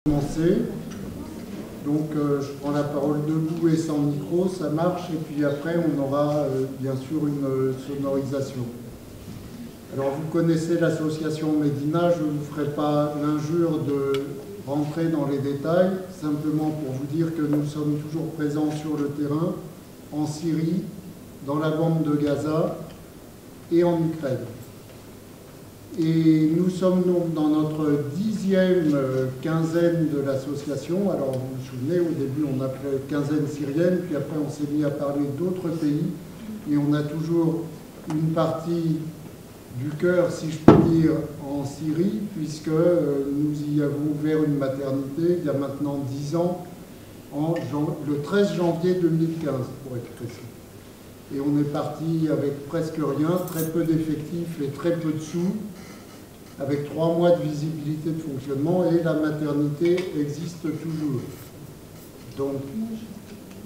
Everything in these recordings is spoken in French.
Commencer. Donc je prends la parole debout et sans micro, ça marche, et puis après on aura bien sûr une sonorisation. Alors vous connaissez l'association Médina, je ne vous ferai pas l'injure de rentrer dans les détails, simplement pour vous dire que nous sommes toujours présents sur le terrain, en Syrie, dans la bande de Gaza et en Ukraine. Et nous sommes donc dans notre 10e quinzaine de l'association. Alors vous vous souvenez, au début on appelait quinzaine syrienne, puis après on s'est mis à parler d'autres pays. Et on a toujours une partie du cœur, si je peux dire, en Syrie, puisque nous y avons ouvert une maternité il y a maintenant 10 ans, le 13 janvier 2015, pour être précis. Et on est parti avec presque rien, très peu d'effectifs et très peu de sous, avec 3 mois de visibilité de fonctionnement, et la maternité existe toujours. Donc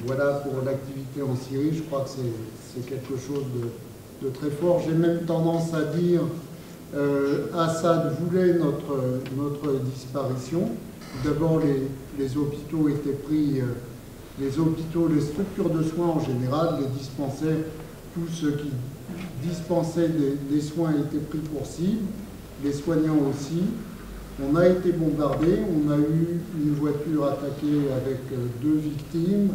voilà pour l'activité en Syrie, je crois que c'est quelque chose de très fort. J'ai même tendance à dire Assad voulait notre disparition. D'abord les hôpitaux étaient pris, les hôpitaux, les structures de soins en général, les dispensaires, tous ceux qui dispensaient des soins étaient pris pour cible. Les soignants aussi. On a été bombardés, on a eu une voiture attaquée avec 2 victimes,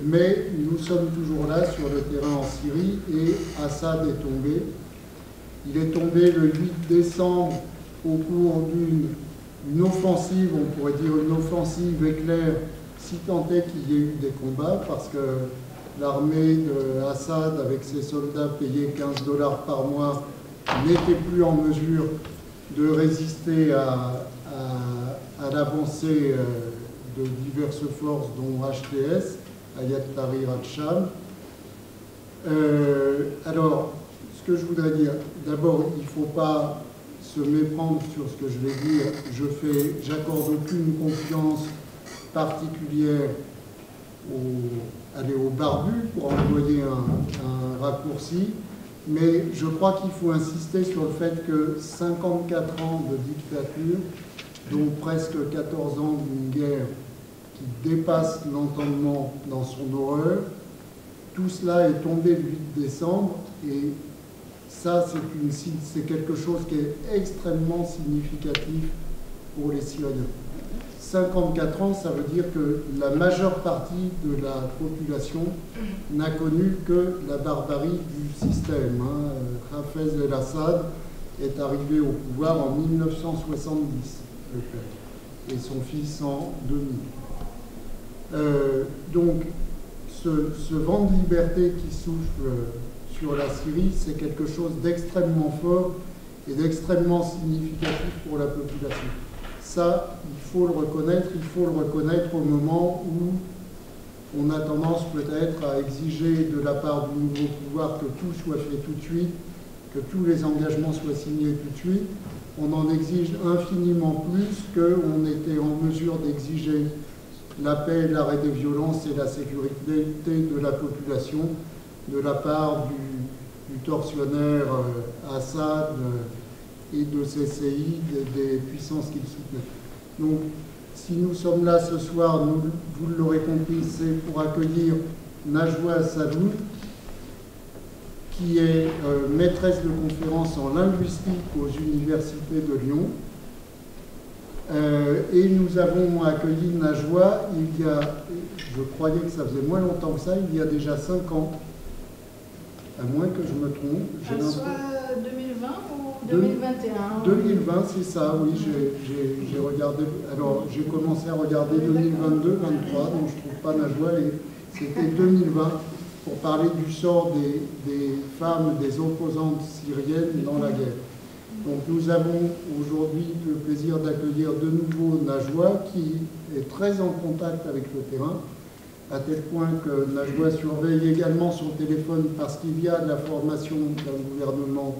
mais nous sommes toujours là sur le terrain en Syrie et Assad est tombé. Il est tombé le 8 décembre au cours d'une offensive, on pourrait dire une offensive éclair, si tant est qu'il y ait eu des combats, parce que l'armée d'Assad, avec ses soldats payés 15 $ par mois, n'était plus en mesure de résister à l'avancée de diverses forces, dont HTS, Hayat Tahrir al-Sham. Alors, ce que je voudrais dire, d'abord, il ne faut pas se méprendre sur ce que je vais dire. J'accorde aucune confiance particulière aux barbus, pour employer un raccourci. Mais je crois qu'il faut insister sur le fait que 54 ans de dictature, dont presque 14 ans d'une guerre qui dépasse l'entendement dans son horreur, tout cela est tombé le 8 décembre et ça c'est quelque chose qui est extrêmement significatif pour les Syriens. 54 ans, ça veut dire que la majeure partie de la population n'a connu que la barbarie du système. Hafez el-Assad est arrivé au pouvoir en 1970, le père, et son fils en 2000. Donc, ce vent de liberté qui souffle sur la Syrie, c'est quelque chose d'extrêmement fort et d'extrêmement significatif pour la population. Ça, il faut le reconnaître au moment où on a tendance peut-être à exiger de la part du nouveau pouvoir que tout soit fait tout de suite, que tous les engagements soient signés tout de suite. On en exige infiniment plus qu'on était en mesure d'exiger la paix, l'arrêt des violences et la sécurité de la population de la part du tortionnaire Assad et de ses séides, des puissances qu'il soutenait. Donc, si nous sommes là ce soir, vous l'aurez compris, c'est pour accueillir Najwa Sadoul, qui est maîtresse de conférences en linguistique aux universités de Lyon. Et nous avons accueilli Najwa il y a, je croyais que ça faisait moins longtemps que ça, il y a déjà 5 ans, à moins que je me trompe. Soit 2020 ou 2021 2020, c'est ça, oui, j'ai regardé, alors j'ai commencé à regarder 2022-23, donc je ne trouve pas Najwa, et c'était 2020, pour parler du sort des femmes, des opposantes syriennes dans la guerre. Donc nous avons aujourd'hui le plaisir d'accueillir de nouveau Najwa, qui est très en contact avec le terrain, à tel point que Najwa surveille également son téléphone parce qu'il y a de la formation d'un gouvernement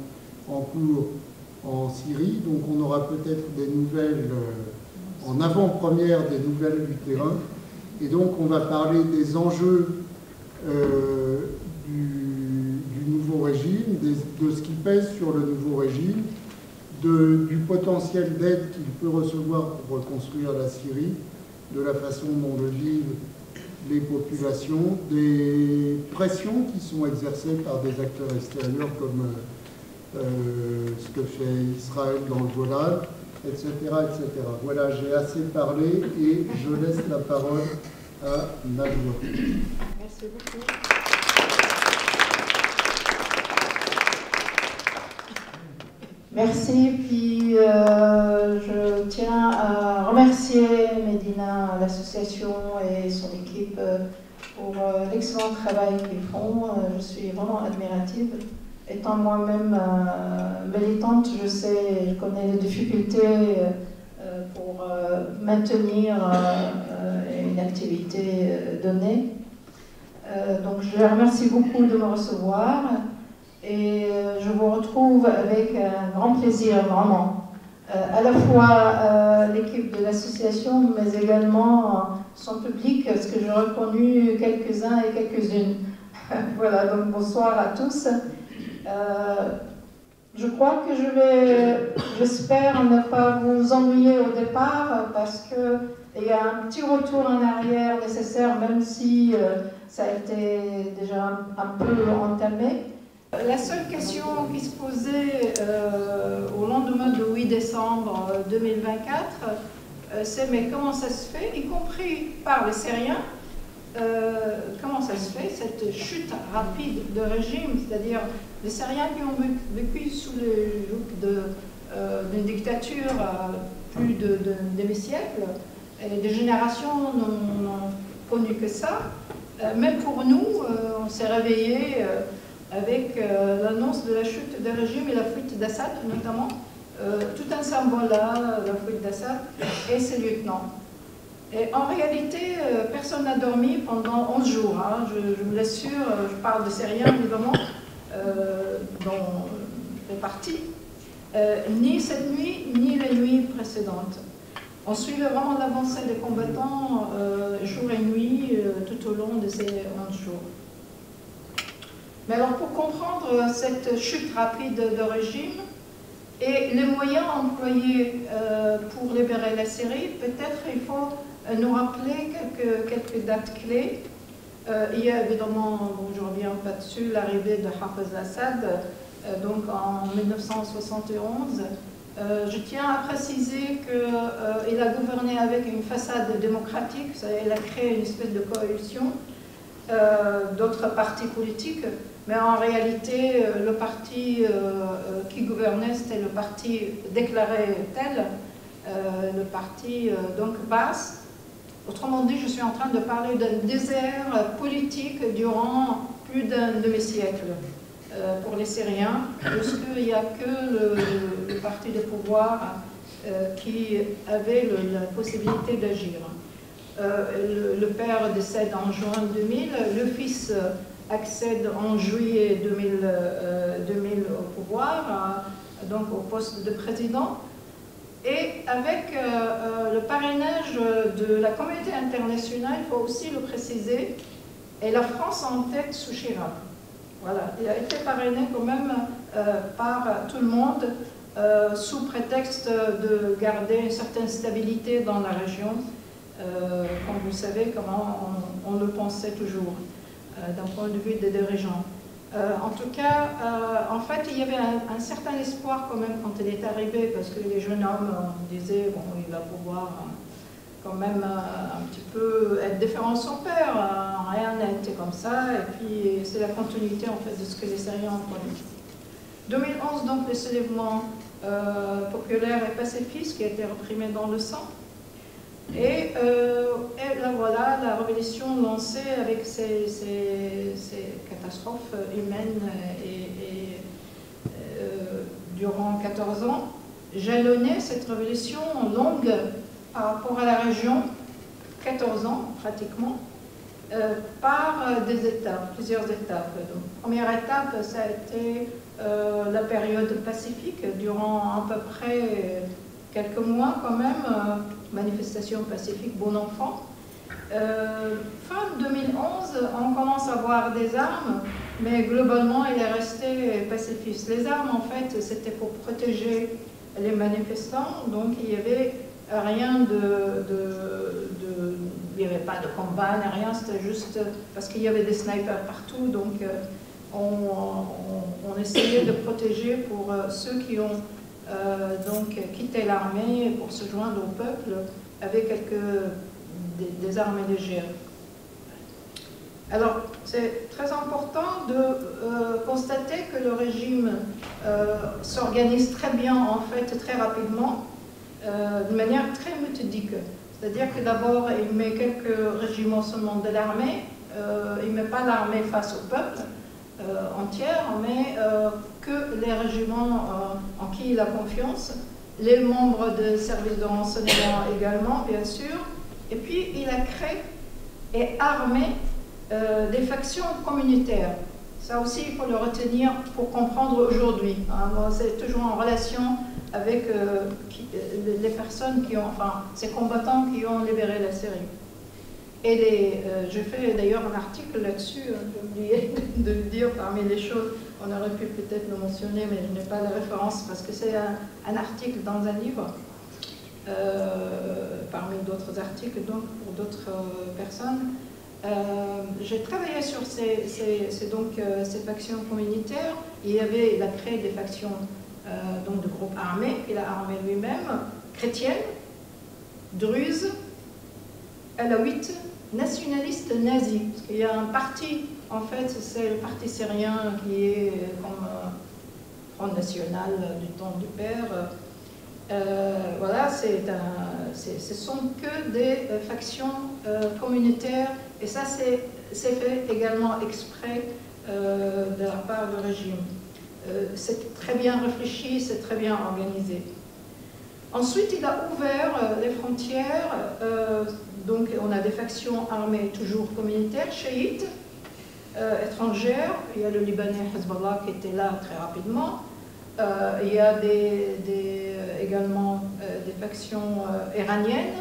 en cours en Syrie. Donc on aura peut-être des nouvelles, en avant-première des nouvelles du terrain. Et donc on va parler des enjeux du nouveau régime, de ce qui pèse sur le nouveau régime, du potentiel d'aide qu'il peut recevoir pour reconstruire la Syrie, de la façon dont le vivent les populations, des pressions qui sont exercées par des acteurs extérieurs comme ce que fait Israël dans le Golan, etc., etc. Voilà, j'ai assez parlé et je laisse la parole à Najwa. Merci beaucoup. Merci, puis je tiens à remercier Medina, l'association et son équipe pour l'excellent travail qu'ils font. Je suis vraiment admirative. Étant moi-même militante, je sais, je connais les difficultés pour maintenir une activité donnée. Donc je les remercie beaucoup de me recevoir. Et je vous retrouve avec un grand plaisir, vraiment. À la fois l'équipe de l'association, mais également son public, parce que j'ai reconnu quelques-uns et quelques-unes. Voilà, donc bonsoir à tous. Je crois que j'espère ne pas vous ennuyer au départ, parce qu'il y a un petit retour en arrière nécessaire, même si ça a été déjà un peu entamé. La seule question qui se posait au lendemain du 8 décembre 2024, c'est mais comment ça se fait, y compris par les Syriens, comment ça se fait, cette chute rapide de régime, c'est-à-dire les Syriens qui ont vécu sous le joug d'une dictature plus de demi-siècle, et des générations n'ont connu que ça. Même pour nous, on s'est réveillés avec l'annonce de la chute du régime et la fuite d'Assad, notamment. Tout un symbole là, la fuite d'Assad et ses lieutenants. Et en réalité, personne n'a dormi pendant 11 jours. Hein. Je vous l'assure, je parle de Syriens, évidemment, dont je fais partie. Ni cette nuit, ni les nuits précédentes. On suit vraiment l'avancée des combattants jour et nuit tout au long de ces 11 jours. Mais alors, pour comprendre cette chute rapide de régime et les moyens employés pour libérer la Syrie, peut-être il faut nous rappeler quelques dates clés. Il y a évidemment, bon, je ne reviens pas dessus, l'arrivée de Hafez al-Assad, donc en 1971. Je tiens à préciser qu'il a gouverné avec une façade démocratique, il a créé une espèce de coalition d'autres partis politiques, mais en réalité, le parti qui gouvernait, c'était le parti déclaré tel, le parti donc Baas. Autrement dit, je suis en train de parler d'un désert politique durant plus d'un demi-siècle pour les Syriens, puisqu'il n'y a que le parti de pouvoir qui avait la possibilité d'agir. Le père décède en juin 2000, le fils accède en juillet 2000 au pouvoir, donc au poste de président. Et avec le parrainage de la communauté internationale, il faut aussi le préciser, et la France en tête sous Chirac. Voilà, il a été parrainé quand même par tout le monde, sous prétexte de garder une certaine stabilité dans la région, comme vous savez comment on le pensait toujours, d'un point de vue des dirigeants. En tout cas, en fait, il y avait un certain espoir quand même quand il est arrivé, parce que les jeunes hommes disaient, bon, il va pouvoir quand même un petit peu être différent de son père, rien n'a été comme ça, et puis c'est la continuité en fait de ce que les Syriens ont connu. 2011, donc, le soulèvement populaire et pacifiste qui a été reprimé dans le sang. Et là voilà, la révolution lancée avec ces catastrophes humaines durant 14 ans, jalonnait cette révolution longue par rapport à la région, 14 ans pratiquement, par des étapes, plusieurs étapes. Donc, première étape, ça a été la période pacifique, durant à peu près quelques mois quand même, manifestation pacifique, bon enfant. Fin 2011, on commence à voir des armes, mais globalement, il est resté pacifiste. Les armes, en fait, c'était pour protéger les manifestants, donc il n'y avait rien il n'y avait pas de combat, rien, c'était juste parce qu'il y avait des snipers partout, donc on essayait de protéger pour ceux qui ont donc quitté l'armée pour se joindre au peuple avec des armes légères. Alors, c'est très important de constater que le régime s'organise très bien, en fait, très rapidement, de manière très méthodique. C'est-à-dire que d'abord, il met quelques régiments seulement de l'armée, il ne met pas l'armée face au peuple entière, mais que les régiments en qui il a confiance, les membres des services de renseignement également, bien sûr, et puis il a créé et armé des factions communautaires. Ça aussi, il faut le retenir pour comprendre aujourd'hui. Hein. C'est toujours en relation avec les personnes qui ont, enfin, ces combattants qui ont libéré la Syrie. Et j'ai fait d'ailleurs un article là-dessus, j'ai oublié de le dire parmi les choses, on aurait pu peut-être le mentionner, mais je n'ai pas la référence parce que c'est un article dans un livre, parmi d'autres articles, donc pour d'autres personnes. J'ai travaillé sur ces factions communautaires. Il a créé des factions donc de groupes armés, il a armé lui-même, chrétiennes, druzes, alaouites, nationalistes nazis. Parce qu'il y a un parti, en fait, c'est le parti syrien qui est comme Front National du temps du Père. Voilà, ce sont que des factions communautaires, et ça c'est fait également exprès de la part du régime. C'est très bien réfléchi, c'est très bien organisé. Ensuite, il a ouvert les frontières, donc on a des factions armées toujours communautaires, chiites, étrangères. Il y a le Libanais Hezbollah qui était là très rapidement. Il y a également des factions iraniennes,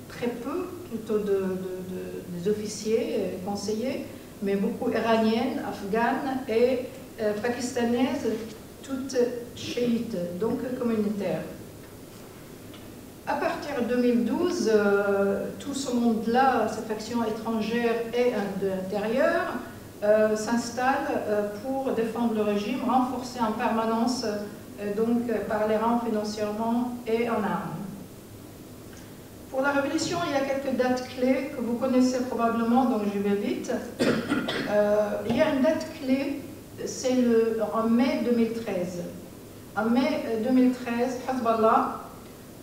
très peu, plutôt des officiers, conseillers, mais beaucoup iraniennes, afghanes et pakistanaises, toutes chiites, donc communautaires. À partir de 2012, tout ce monde-là, ces factions étrangères et de l'intérieur, s'installe pour défendre le régime, renforcer en permanence donc par les rangs financièrement et en armes. Pour la révolution, il y a quelques dates clés que vous connaissez probablement, donc je vais vite. Il y a une date clé, c'est en mai 2013. En mai 2013, Hezbollah,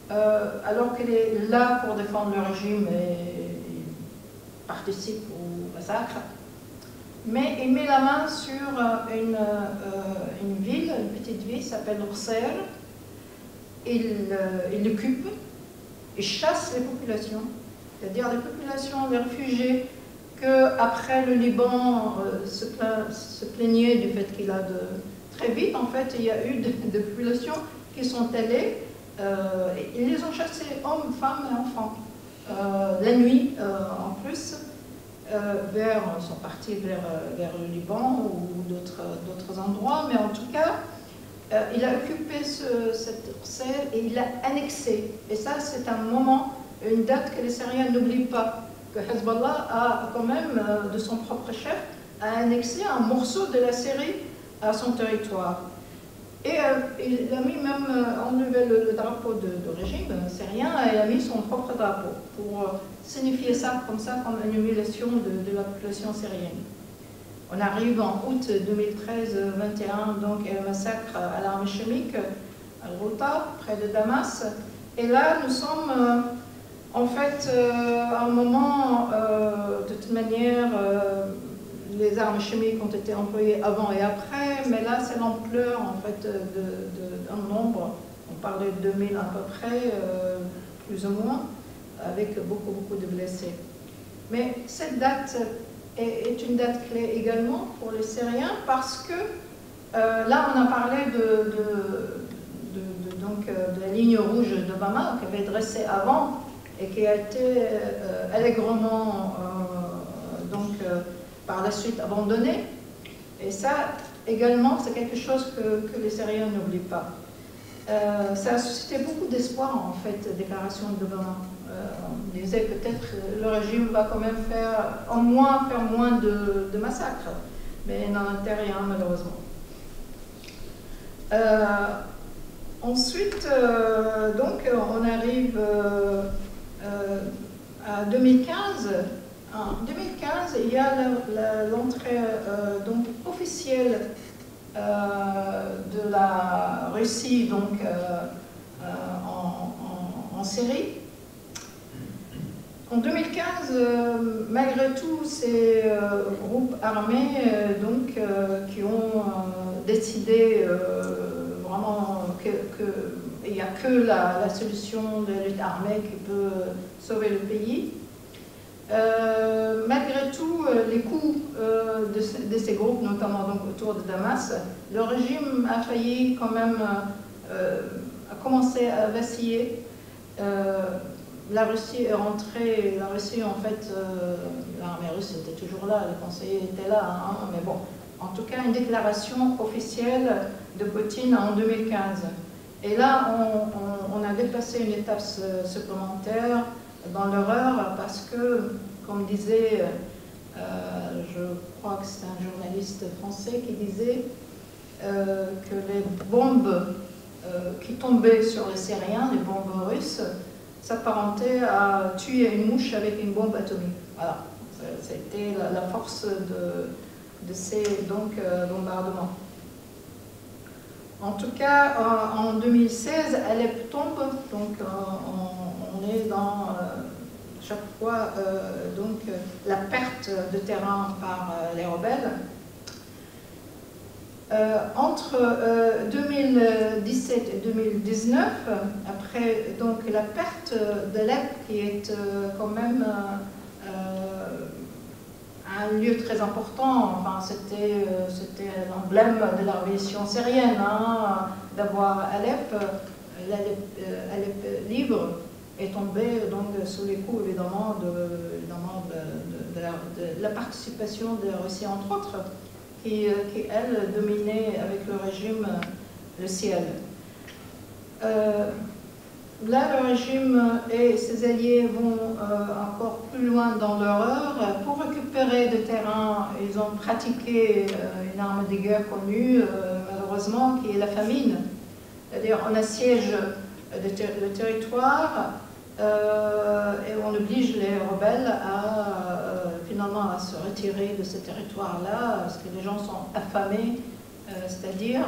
alors qu'elle est là pour défendre le régime et participe au massacre, mais il met la main sur une ville, une petite ville qui s'appelle Ourser. Il l'occupe, il chasse les populations, c'est-à-dire les populations, les réfugiés, qu'après le Liban se plaignait du fait qu'il a très vite, en fait, il y a eu des populations qui sont allées, ils les ont chassés, hommes, femmes et enfants, la nuit en plus. Sont partis vers le Liban ou d'autres endroits, mais en tout cas, il a occupé cette Ourser et il l'a annexé. Et ça, c'est un moment, une date que les Syriens n'oublient pas, que Hezbollah a quand même, de son propre chef, a annexé un morceau de la Syrie à son territoire. Et il a mis même, enlevé le drapeau de régime syrien, et il a mis son propre drapeau pour signifier ça comme une humiliation de la population syrienne. On arrive en août 2013-21, donc un massacre à l'arme chimique à Ghouta, près de Damas. Et là, nous sommes en fait à un moment, de toute manière, les armes chimiques ont été employées avant et après, mais là, c'est l'ampleur en fait d'un nombre. On parlait de 2000 à peu près, plus ou moins, avec beaucoup de blessés. Mais cette date est une date clé également pour les Syriens parce que là, on a parlé de la ligne rouge d'Obama qui avait dressée avant et qui a été allègrement par la suite abandonnée. Et ça, également, c'est quelque chose que les Syriens n'oublient pas. Ça a suscité beaucoup d'espoir, en fait, déclaration de Dublin. On disait peut-être que le régime va quand même faire moins de massacres, mais il n'en était rien, malheureusement. Ensuite, donc, on arrive à 2015. En 2015, il y a l'entrée donc officielle de la Russie donc, en Syrie. En 2015, malgré tout, ces groupes armés donc, qui ont décidé vraiment qu'il n'y a que la solution de lutte armée qui peut sauver le pays. Malgré tout, les coups de ces groupes, notamment donc autour de Damas, le régime a failli quand même a commencé à vaciller. La Russie est rentrée, la Russie en fait, l'armée russe était toujours là, les conseillers étaient là, hein, mais bon, en tout cas une déclaration officielle de Poutine en 2015. Et là, on a dépassé une étape supplémentaire dans l'horreur parce que, comme disait, je crois que c'est un journaliste français qui disait que les bombes qui tombaient sur les Syriens, les bombes russes, s'apparentaient à tuer une mouche avec une bombe atomique. Voilà, c'était la force de ces donc, bombardements. En tout cas, en 2016, Alep tombe, donc on est dans chaque fois donc, la perte de terrain par les rebelles. Entre 2017 et 2019, après donc, la perte d'Alep, qui est quand même un lieu très important, enfin, c'était l'emblème de la révolution syrienne, hein, d'avoir Alep, Alep libre, est tombé donc, sous les coups évidemment de la participation de la Russie entre autres, qui elle dominait avec le régime le ciel. Là, le régime et ses alliés vont encore plus loin dans l'horreur. Pour récupérer des terrains, ils ont pratiqué une arme de guerre connue, malheureusement, qui est la famine. C'est-à-dire, on assiège le territoire et on oblige les rebelles finalement à se retirer de ce territoire-là, parce que les gens sont affamés, c'est-à-dire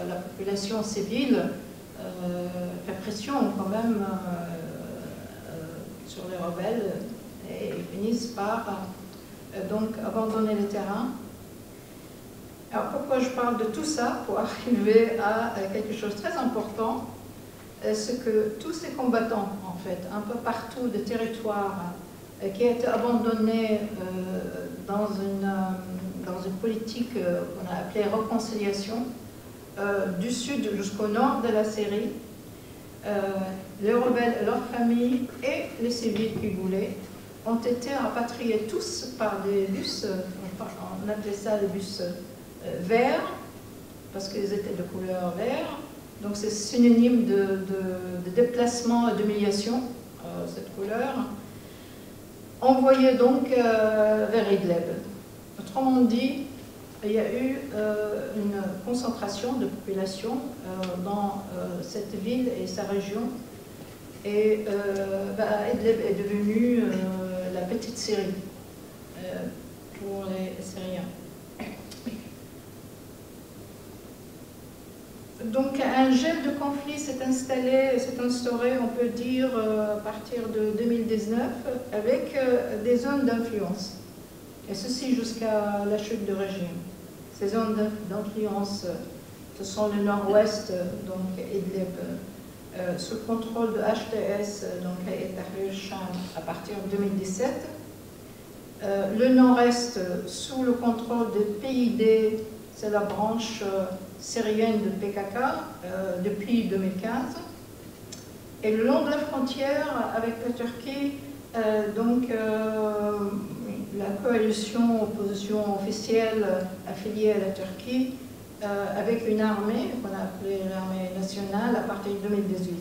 la population civile fait pression quand même sur les rebelles et ils finissent par donc abandonner le terrain. Alors pourquoi je parle de tout ça? Pour arriver à quelque chose de très important, c'est que tous ces combattants, en fait, un peu partout des territoires qui a été abandonné dans une politique qu'on a appelée réconciliation, du sud jusqu'au nord de la Syrie, les rebelles et leurs familles et les civils qui voulaient ont été rapatriés tous par des bus, on appelait ça les bus verts, parce qu'ils étaient de couleur vert, donc c'est synonyme de déplacement et d'humiliation, cette couleur, envoyés donc vers Idlib. Autrement dit, il y a eu une concentration de population dans cette ville et sa région. Et Idlib est devenue la petite Syrie pour les Syriens. Donc un gel de conflit s'est instauré, on peut dire, à partir de 2019, avec des zones d'influence. Et ceci jusqu'à la chute du régime. Ces zones d'influence, ce sont le nord-ouest, donc Idlib, sous le contrôle de HTS, donc Hayat Tahrir al-Sham, à partir de 2017. Le nord-est, sous le contrôle de PYD, c'est la branche syrienne de PKK, depuis 2015. Et le long de la frontière avec la Turquie, donc la coalition opposition officielle affiliée à la Turquie avec une armée qu'on a appelée l'armée nationale à partir de 2018.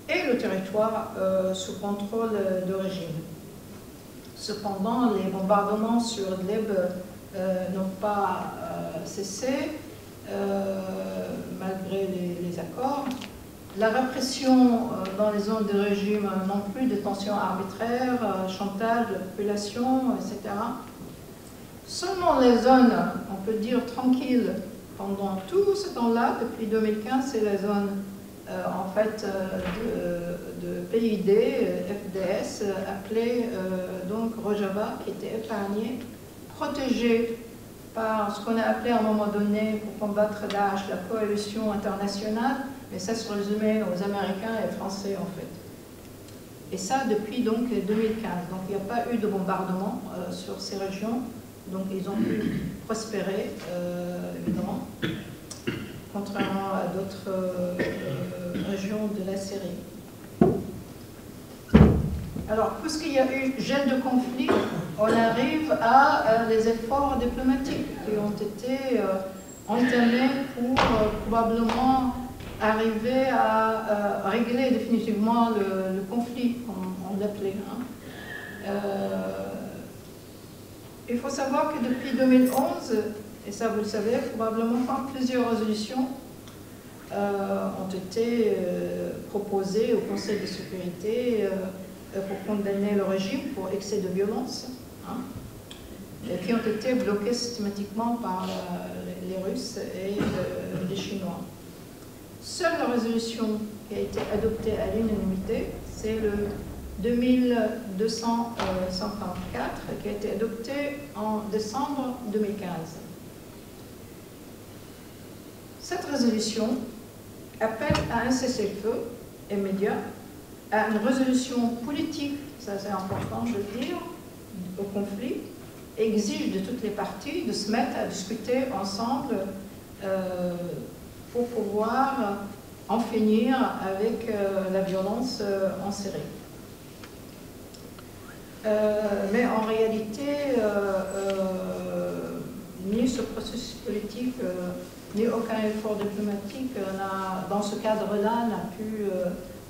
Et le territoire sous contrôle du régime. Cependant, les bombardements sur Idlib n'ont pas cessé malgré les accords. La répression dans les zones de régime non plus, détention arbitraire, chantage de la population, etc. Seulement les zones, on peut dire, tranquilles pendant tout ce temps-là, depuis 2015, c'est la zone en fait de PID, FDS, appelée donc Rojava, qui était épargnée, protégée par ce qu'on a appelé à un moment donné pour combattre Daesh la coalition internationale, mais ça se résumait aux Américains et aux Français en fait. Et ça depuis donc 2015. Donc il n'y a pas eu de bombardement sur ces régions, donc ils ont pu prospérer évidemment, contrairement à d'autres régions de la Syrie. Alors, puisqu'il y a eu gel de conflit, on arrive à les efforts diplomatiques qui ont été entamés pour probablement arriver à régler définitivement le conflit, comme on l'appelait. Il faut savoir que depuis 2011, et ça vous le savez probablement, plusieurs résolutions ont été proposées au Conseil de sécurité pour condamner le régime pour excès de violence, qui ont été bloquées systématiquement par les Russes et les Chinois. Seule la résolution qui a été adoptée à l'unanimité, c'est le 2254 qui a été adopté en décembre 2015. Cette résolution appelle à un cessez-le-feu immédiat, à une résolution politique, ça c'est important je veux dire, au conflit, et exige de toutes les parties de se mettre à discuter ensemble pour pouvoir en finir avec la violence en Syrie. Mais en réalité, ni ce processus politique, ni aucun effort diplomatique dans ce cadre-là n'a pu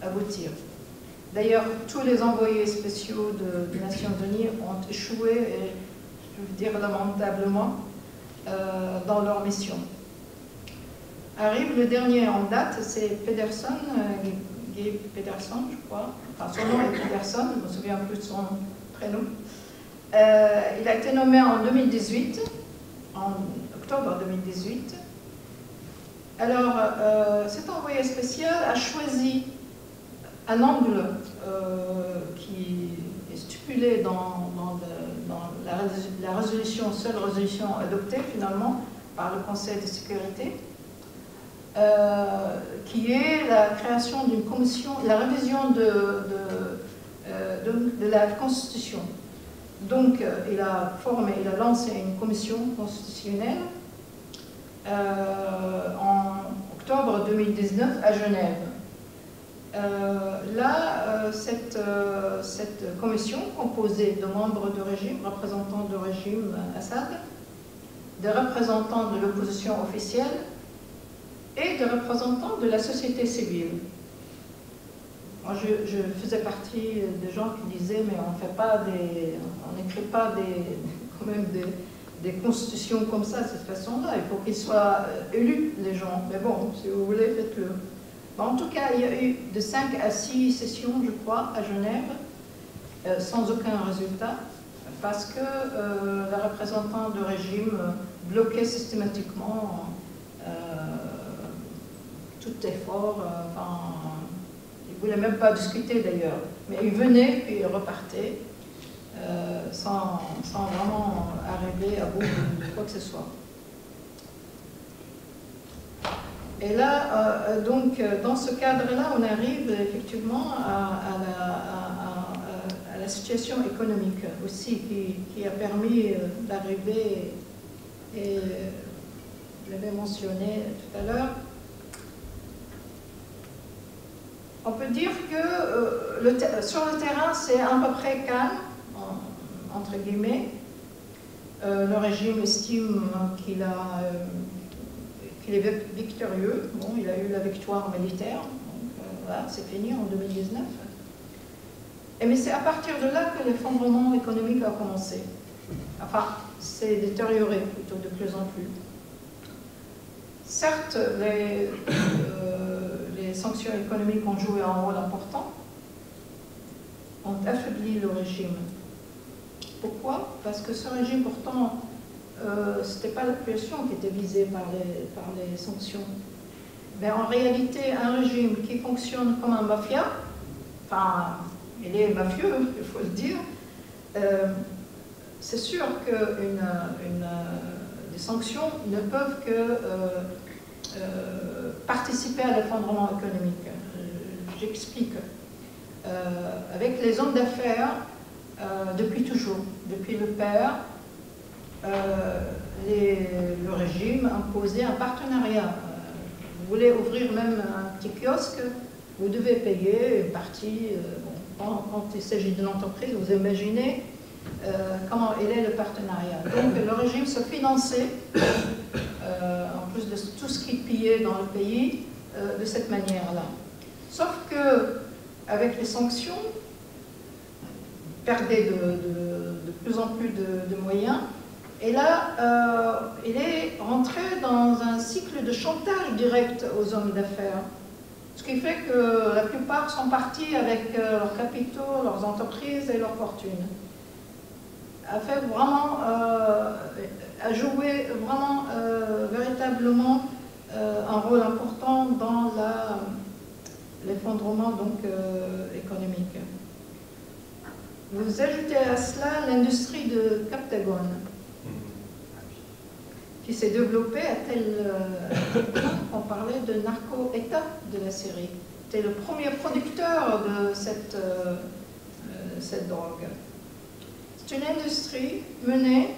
aboutir. D'ailleurs, tous les envoyés spéciaux des Nations Unies ont échoué, et je veux dire lamentablement, dans leur mission. Arrive le dernier en date, c'est Pedersen, Guy Pedersen, je crois. Enfin, son nom est Pedersen, je ne me souviens plus de son prénom. Il a été nommé en 2018, en octobre 2018. Alors, cet envoyé spécial a choisi un angle qui est stipulé dans la résolution, seule résolution adoptée finalement par le Conseil de sécurité, qui est la création d'une commission, la révision de la Constitution. Donc, il a lancé une commission constitutionnelle en octobre 2019 à Genève. Cette commission, composée de membres du régime, représentants du régime Assad, de représentants de l'opposition officielle et de représentants de la société civile. Moi, je faisais partie des gens qui disaient mais on n'écrit pas quand même des constitutions comme ça, de cette façon-là. Il faut qu'ils soient élus, les gens. Mais bon, si vous voulez, faites-le. En tout cas, il y a eu de 5 à 6 sessions, je crois, à Genève, sans aucun résultat, parce que la représentante du régime bloquait systématiquement tout effort. Il ne voulait même pas discuter d'ailleurs, mais il venait puis il repartait sans vraiment arriver à bout de quoi que ce soit. Et là, donc, dans ce cadre-là, on arrive effectivement à la situation économique aussi qui a permis d'arriver, et je l'avais mentionné tout à l'heure. On peut dire que sur le terrain, c'est à peu près calme, entre guillemets. Le régime estime qu'il est victorieux. Bon, il a eu la victoire militaire. Voilà, c'est fini en 2019. Mais c'est à partir de là que l'effondrement économique a commencé. Enfin, c'est détérioré plutôt de plus en plus. Certes, les sanctions économiques ont joué un rôle important, ont affaibli le régime. Pourquoi? Parce que ce régime, pourtant, ce n'était pas la population qui était visée par les sanctions. Mais en réalité, un régime qui fonctionne comme un mafia, enfin, il est mafieux, il faut le dire, c'est sûr que les sanctions ne peuvent que participer à l'effondrement économique. J'explique. Avec les hommes d'affaires, depuis toujours, depuis le père, le régime imposait un partenariat. Vous voulez ouvrir même un petit kiosque, vous devez payer une partie. Quand il s'agit d'une entreprise, vous imaginez comment il est le partenariat. Donc le régime se finançait, en plus de tout ce qu'il pillait dans le pays, de cette manière-là. Sauf que avec les sanctions, il perdait de plus en plus de moyens. Et là, il est rentré dans un cycle de chantage direct aux hommes d'affaires. Ce qui fait que la plupart sont partis avec leurs capitaux, leurs entreprises et leurs fortunes. A joué vraiment véritablement un rôle important dans l'effondrement économique. Vous ajoutez à cela l'industrie de Captagon, qui s'est développée à tel point qu'on parlait de narco-État de la série. C'était le premier producteur de cette drogue. C'est une industrie menée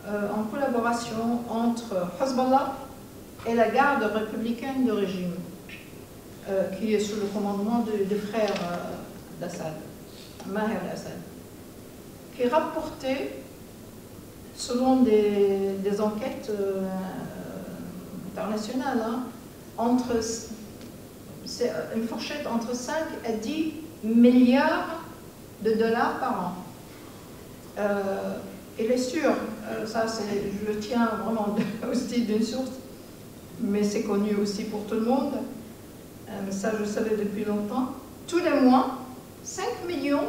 en collaboration entre Hezbollah et la garde républicaine de régime, qui est sous le commandement des frères d'Assad, Maher al-Assad, qui rapportait, selon des enquêtes internationales, c'est une fourchette entre 5 à 10 milliards de dollars par an. Il est sûr, ça je le tiens vraiment aussi d'une source, mais c'est connu aussi pour tout le monde, ça je le savais depuis longtemps, tous les mois, 5 millions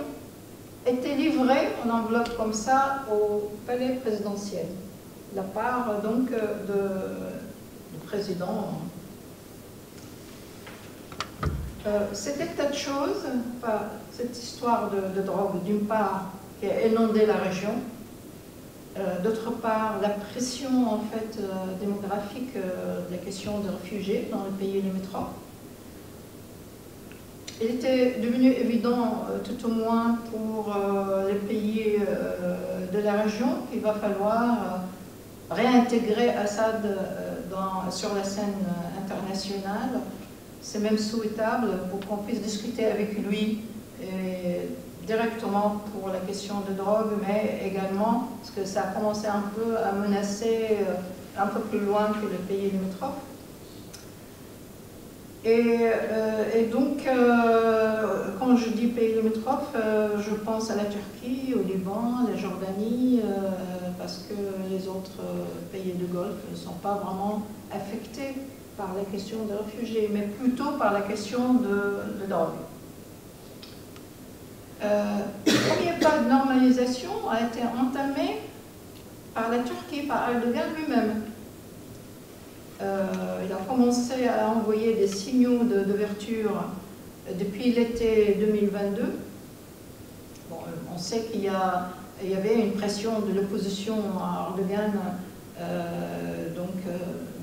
étaient livrés en enveloppe comme ça au palais présidentiel, de la part donc du président. C'était tas de choses, cette histoire de drogue, d'une part, qui a inondé la région, d'autre part, la pression en fait démographique de la question des réfugiés dans les pays limitrophes. Il était devenu évident, tout au moins pour les pays de la région, qu'il va falloir réintégrer Assad sur la scène internationale. C'est même souhaitable pour qu'on puisse discuter avec lui directement pour la question de drogue, mais également parce que ça a commencé un peu à menacer un peu plus loin que les pays limitrophes. Et donc, quand je dis pays limitrophes, je pense à la Turquie, au Liban, la Jordanie, parce que les autres pays du Golfe ne sont pas vraiment affectés par la question des réfugiés, mais plutôt par la question de drogue. Le premier pas de normalisation a été entamé par la Turquie, par Erdogan lui-même. Il a commencé à envoyer des signaux d'ouverture depuis l'été 2022. Bon, on sait qu'il y avait une pression de l'opposition à Erdogan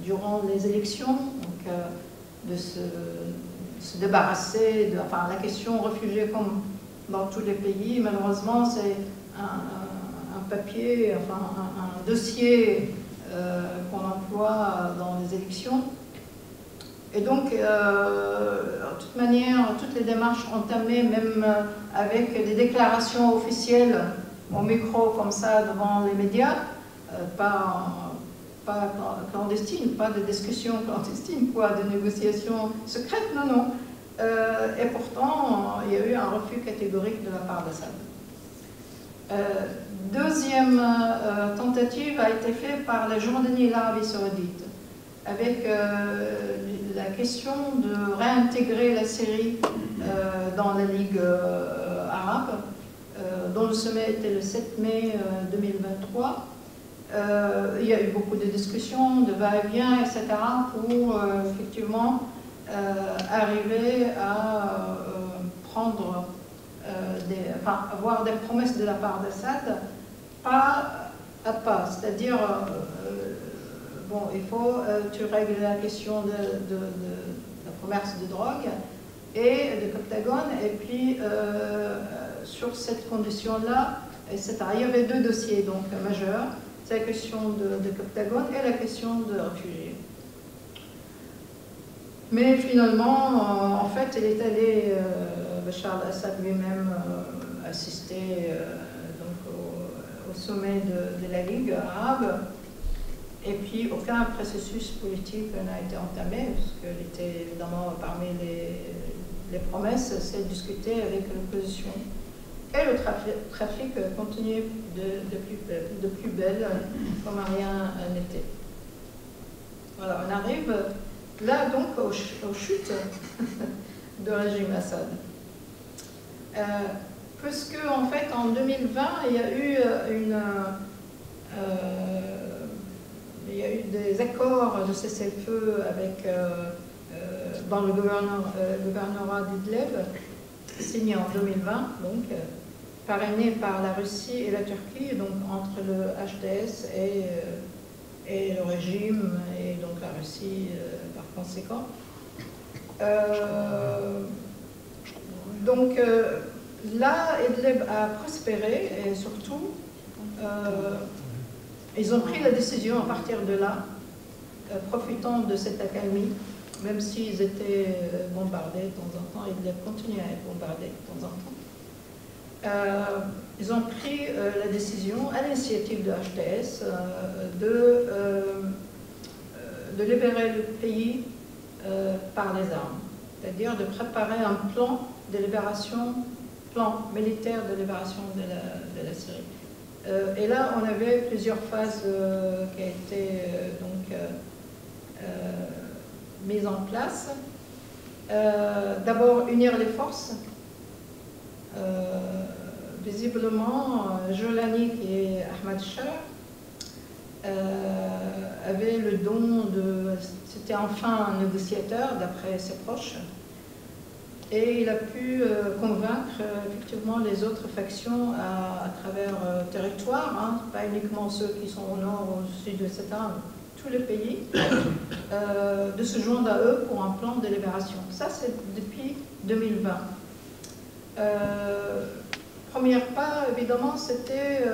durant les élections, de se débarrasser la question réfugiés comme dans tous les pays. Malheureusement, c'est un papier, un dossier qu'on emploie dans les élections. Et donc, de toute manière, toutes les démarches entamées, même avec des déclarations officielles au micro comme ça devant les médias, pas clandestine, pas de discussion clandestine, quoi, de négociations secrètes, non, non. Et pourtant, il y a eu un refus catégorique de la part d'Assad. Deuxième tentative a été faite par la Jordanie et l'Arabie Saoudite, avec la question de réintégrer la Syrie dans la Ligue arabe, dont le sommet était le 7 mai 2023. Il y a eu beaucoup de discussions, de va-et-vient, etc., pour effectivement arriver à prendre avoir des promesses de la part d'Assad, pas à pas, c'est-à-dire, bon, il faut, tu règles la question de la commerce de drogue et de Coptagone, et puis sur cette condition-là, etc. Il y avait deux dossiers donc majeurs, c'est la question de Coptagone et la question de réfugiés. Mais finalement, en fait, il est allé, Bachar al-Assad lui-même, assister donc au sommet de la Ligue arabe, et puis aucun processus politique n'a été entamé, parce qu'il était évidemment parmi les promesses, c'est discuter avec l'opposition. Et le trafic continue de plus belle, comme rien n'était. Voilà, on arrive là donc aux chutes du régime Assad. Puisque en fait en 2020 il y a eu des accords de cessez-le-feu avec dans le gouvernorat d'Idlib, signés en 2020, donc parrainé par la Russie et la Turquie, donc entre le HDS et le régime, et donc la Russie par conséquent. Donc là, Idlib a prospéré, et surtout, ils ont pris la décision à partir de là, profitant de cette accalmie, même s'ils étaient bombardés de temps en temps, Idlib continuait à être bombardé de temps en temps. Ils ont pris la décision, à l'initiative de HTS, de libérer le pays par les armes, c'est-à-dire de préparer un plan de libération, plan militaire de libération de la Syrie. Et là, on avait plusieurs phases qui ont été mises en place. D'abord, unir les forces. Visiblement, Jolani, qui est Ahmad Shah, avait le don de... C'était enfin un négociateur, d'après ses proches. Et il a pu convaincre effectivement les autres factions à travers le territoire, hein, pas uniquement ceux qui sont au nord ou au sud, etc., mais tous les pays, de se joindre à eux pour un plan de libération. Ça, c'est depuis 2020. Premier pas, évidemment, c'était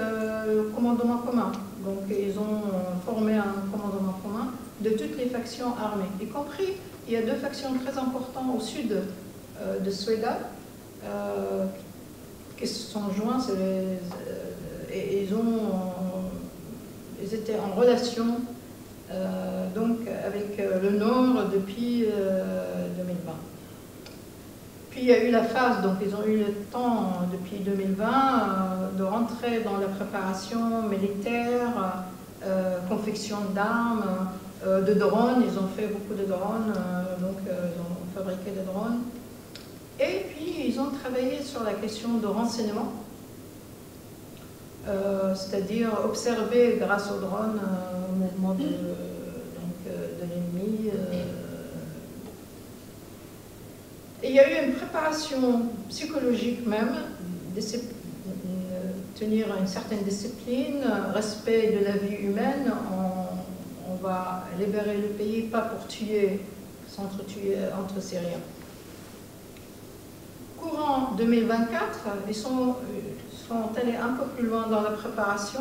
le commandement commun. Donc, ils ont formé un commandement commun de toutes les factions armées, y compris, il y a deux factions très importantes au sud de Suéda qui se sont joints et ils étaient en relation donc avec le nord depuis 2020. Puis il y a eu la phase, donc ils ont eu le temps depuis 2020 de rentrer dans la préparation militaire, confection d'armes, de drones, ils ont fait beaucoup de drones, donc ils ont fabriqué des drones. Et puis ils ont travaillé sur la question de renseignement, c'est-à-dire observer grâce aux drones le mouvement de l'ennemi. Et il y a eu une préparation psychologique même, tenir une certaine discipline, respect de la vie humaine. On va libérer le pays, pas pour tuer, s'entretuer entre Syriens. Courant 2024, ils sont allés un peu plus loin dans la préparation.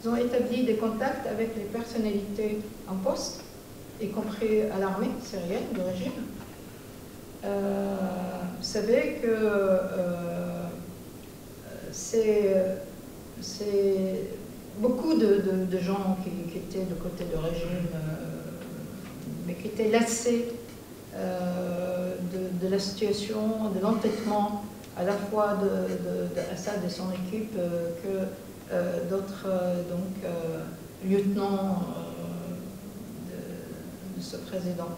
Ils ont établi des contacts avec les personnalités en poste, y compris à l'armée syrienne de régime. Vous savez que ces de gens qui étaient de côté du régime, mais qui étaient lassés de la situation, de l'entêtement à la fois de Assad et son équipe que d'autres lieutenants de ce président.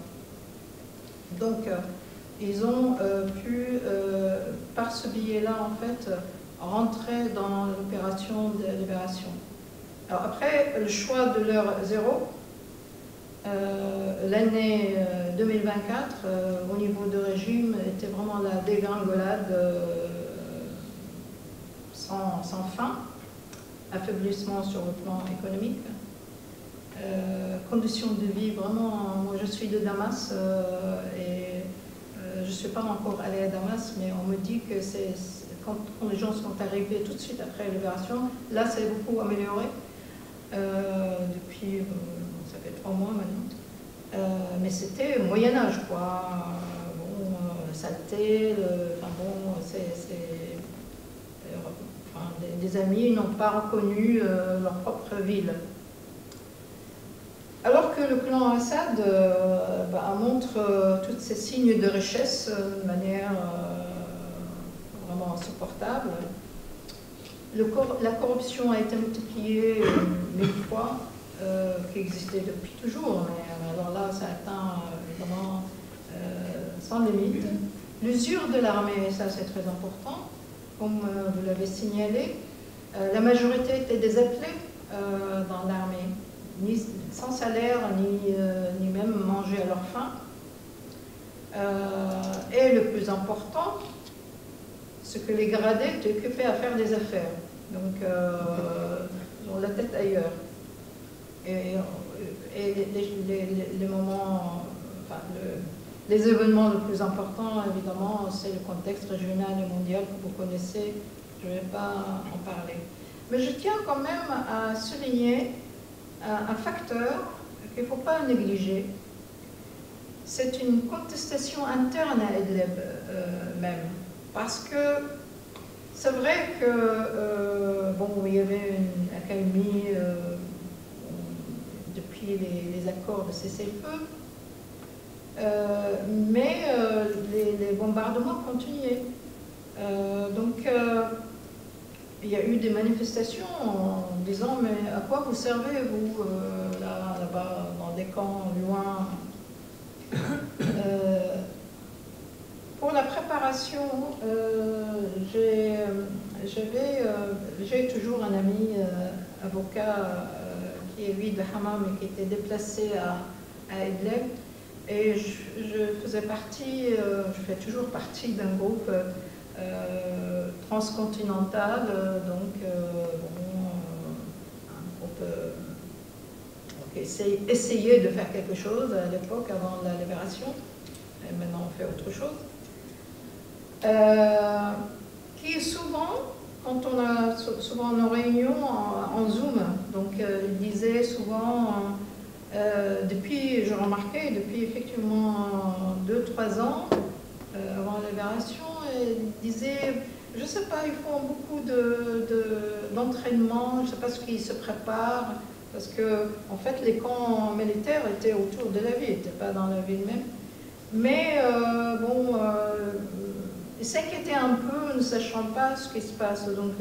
Donc ils ont pu, par ce biais-là, en fait, rentrer dans l'opération de libération. Alors après, le choix de l'heure 0, l'année 2024, au niveau du régime, était vraiment la dégringolade sans fin, affaiblissement sur le plan économique, conditions de vie vraiment. Moi, je suis de Damas et je ne suis pas encore allée à Damas, mais on me dit que quand les gens sont arrivés tout de suite après la libération, là, ça a beaucoup amélioré depuis. Ça fait 3 mois maintenant. Mais c'était Moyen-Âge, quoi. Saleté, des amis n'ont pas reconnu leur propre ville. Alors que le clan Assad montre tous ces signes de richesse de manière vraiment insupportable. La corruption a été multipliée 1000 fois, qui existait depuis toujours, mais alors là, ça atteint vraiment sans limite. L'usure de l'armée, ça c'est très important, comme vous l'avez signalé. La majorité étaient des appelés dans l'armée, ni sans salaire, ni même manger à leur faim. Et le plus important, c'est que les gradés étaient occupés à faire des affaires. Donc, ils ont la tête ailleurs. Et les moments, les événements les plus importants, évidemment, c'est le contexte régional et mondial que vous connaissez. Je ne vais pas en parler. Mais je tiens quand même à souligner un facteur qu'il ne faut pas négliger. C'est une contestation interne à Idlib même. Parce que c'est vrai que, il y avait une accalmie depuis les accords de cessez-le-feu, mais les bombardements continuaient. Il y a eu des manifestations en disant « mais à quoi vous servez, vous, là-bas, dans des camps loin ?» Pour la préparation, j'ai toujours un ami avocat qui est lui de Hammam et qui était déplacé à Idlib. Et je fais toujours partie d'un groupe transcontinental, un groupe qui essayait de faire quelque chose à l'époque avant la libération, et maintenant on fait autre chose. Qui est souvent, quand on a souvent nos réunions en Zoom, donc il disait souvent, j'ai remarqué, depuis effectivement 2-3 ans, avant la libération, il disait, je ne sais pas, ils font beaucoup d'entraînement, je ne sais pas ce qu'ils se préparent, parce que en fait les camps militaires étaient autour de la ville, n'étaient pas dans la ville même. Mais ils s'inquiétaient un peu, ne sachant pas ce qui se passe. Donc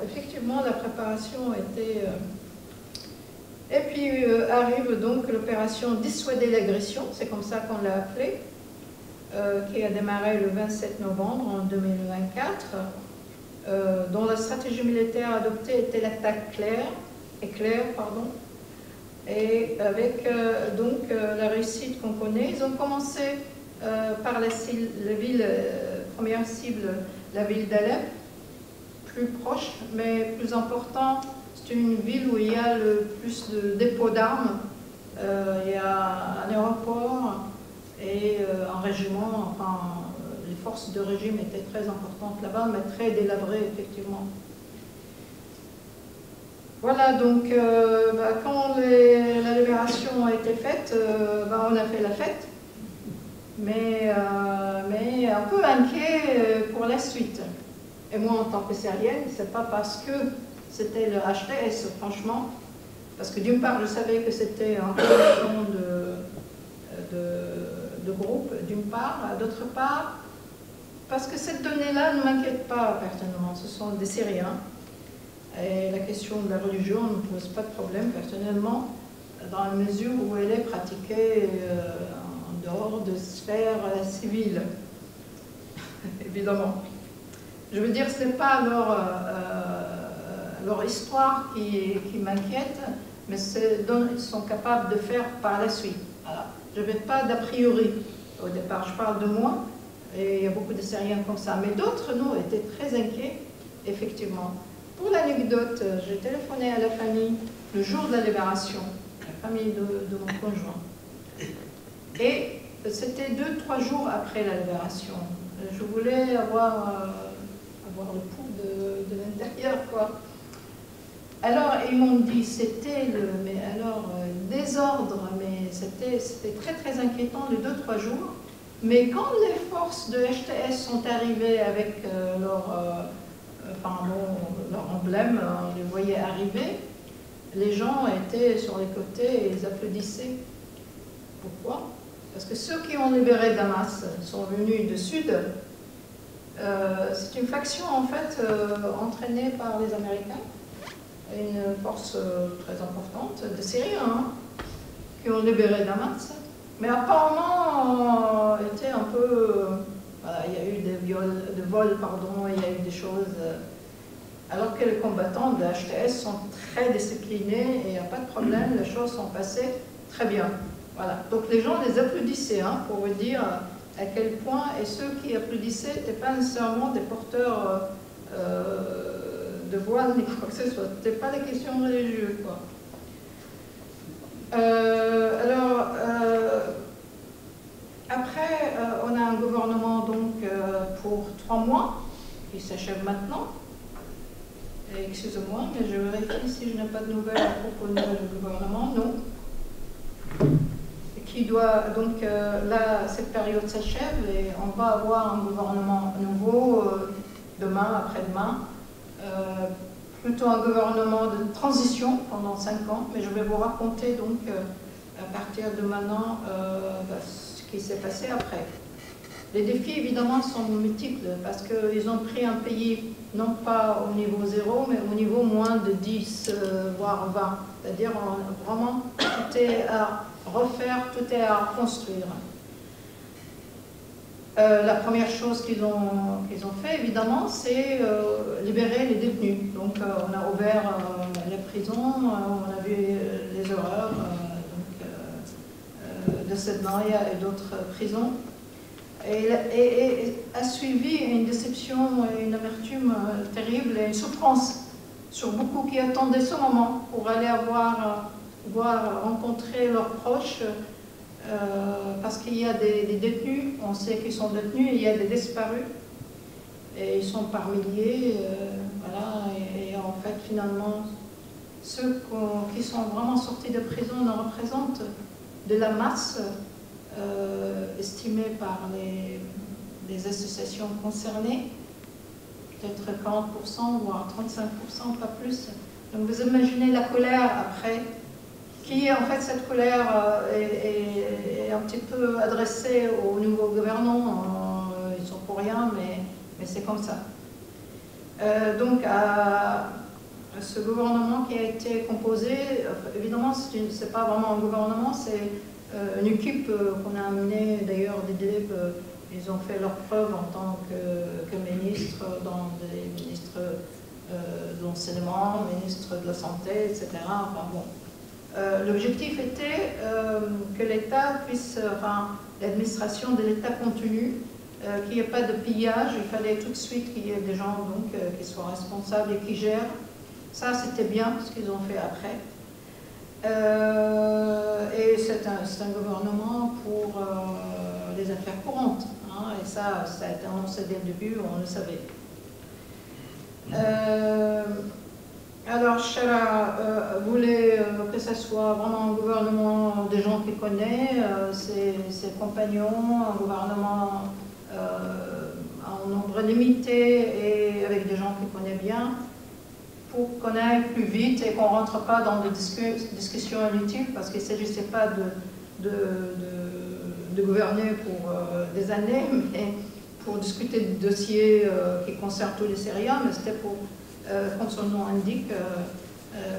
effectivement la préparation était... Et puis arrive donc l'opération Dissuader l'agression, c'est comme ça qu'on l'a appelée, qui a démarré le 27 novembre en 2024, dont la stratégie militaire adoptée était l'attaque éclair, et avec la réussite qu'on connaît. Ils ont commencé par la ville, première cible, la ville d'Alep, plus proche, mais plus important. C'est une ville où il y a le plus de dépôts d'armes. Il y a un aéroport et un régiment. Enfin, les forces de régime étaient très importantes là-bas, mais très délabrées, effectivement. Voilà, donc quand la libération a été faite, on a fait la fête, mais un peu inquiet pour la suite. Et moi, en tant que syrienne, c'est pas parce que c'était le HTS, franchement, Parce que d'une part, je savais que c'était en condition de groupe, d'une part. D'autre part, parce que cette donnée-là ne m'inquiète pas personnellement. Ce sont des Syriens. Et la question de la religion ne me pose pas de problème personnellement, dans la mesure où elle est pratiquée en dehors de sphère civile, évidemment. Je veux dire, ce n'est pas leur histoire qui m'inquiète, mais c'est ce qu'ils sont capables de faire par la suite. Voilà. Je ne vais pas d'a priori au départ, je parle de moi, et il y a beaucoup de Syriens comme ça, mais d'autres, non, étaient très inquiets, effectivement. Pour l'anecdote, j'ai téléphoné à la famille le jour de la libération, la famille de mon conjoint. Et c'était 2-3 jours après la libération. Je voulais avoir le pouls de l'intérieur, quoi. Alors, ils m'ont dit, c'était le désordre, mais c'était très très inquiétant les 2-3 jours. Mais quand les forces de HTS sont arrivées avec leur emblème, on les voyait arriver, les gens étaient sur les côtés et ils applaudissaient. Pourquoi? Parce que ceux qui ont libéré Damas sont venus du sud. C'est une faction en fait entraînée par les Américains, une force très importante de Syriens qui ont libéré Damas. Mais apparemment, était un peu... voilà, il y a eu des vols, pardon, il y a eu des choses... alors que les combattants de HTS sont très disciplinés et il n'y a pas de problème, les choses sont passées très bien. Voilà. Donc les gens les applaudissaient, pour vous dire à quel point, et ceux qui applaudissaient n'étaient pas nécessairement des porteurs de voile ni quoi que ce soit, ce n'était pas des questions religieuses, quoi. Après, on a un gouvernement donc pour 3 mois qui s'achève maintenant. Excusez-moi, mais je vérifie si je n'ai pas de nouvelles à propos du gouvernement. Non. Qui doit donc là, cette période s'achève et on va avoir un gouvernement nouveau demain, après-demain. Plutôt un gouvernement de transition pendant 5 ans, mais je vais vous raconter donc à partir de maintenant ce qui s'est passé après. Les défis évidemment sont multiples parce qu'ils ont pris un pays non pas au niveau 0 mais au niveau moins de 10 voire 20, c'est-à-dire vraiment tout est à refaire, tout est à reconstruire. La première chose qu'ils ont fait, évidemment, c'est libérer les détenus. Donc, on a ouvert les prisons, on a vu les horreurs de Sednaïa et d'autres prisons. Et a suivi une déception et une amertume terrible et une souffrance sur beaucoup qui attendaient ce moment pour aller rencontrer leurs proches. Parce qu'il y a des détenus, on sait qu'ils sont détenus, et il y a des disparus, et ils sont par milliers, voilà, et en fait finalement, ceux qui sont vraiment sortis de prison ne représentent de la masse estimée par les associations concernées, peut-être 40%, voire 35%, pas plus. Donc vous imaginez la colère après, qui en fait cette colère est un petit peu adressée au nouveau gouvernement, ils sont pour rien, mais c'est comme ça. Donc à ce gouvernement qui a été composé, évidemment c'est pas vraiment un gouvernement, c'est une équipe qu'on a amenée, d'ailleurs des DEP, ils ont fait leur preuve en tant que ministres, dans des ministres de l'enseignement, ministres de la santé, etc. Enfin, bon. L'objectif était que l'État puisse, l'administration de l'État continue, qu'il n'y ait pas de pillage. Il fallait tout de suite qu'il y ait des gens donc, qui soient responsables et qui gèrent. Ça, c'était bien ce qu'ils ont fait après. Et c'est un gouvernement pour les affaires courantes. Et ça a été annoncé dès le début, on le savait. Alors, Chara voulait que ce soit vraiment un gouvernement des gens qu'il connaît, ses compagnons, un gouvernement en nombre limité et avec des gens qu'il connaît bien. pour qu'on aille plus vite et qu'on ne rentre pas dans des discussions inutiles, parce qu'il ne s'agissait pas de gouverner pour des années, mais pour discuter de dossiers qui concernent tous les Syriens, mais c'était pour, comme son nom indique,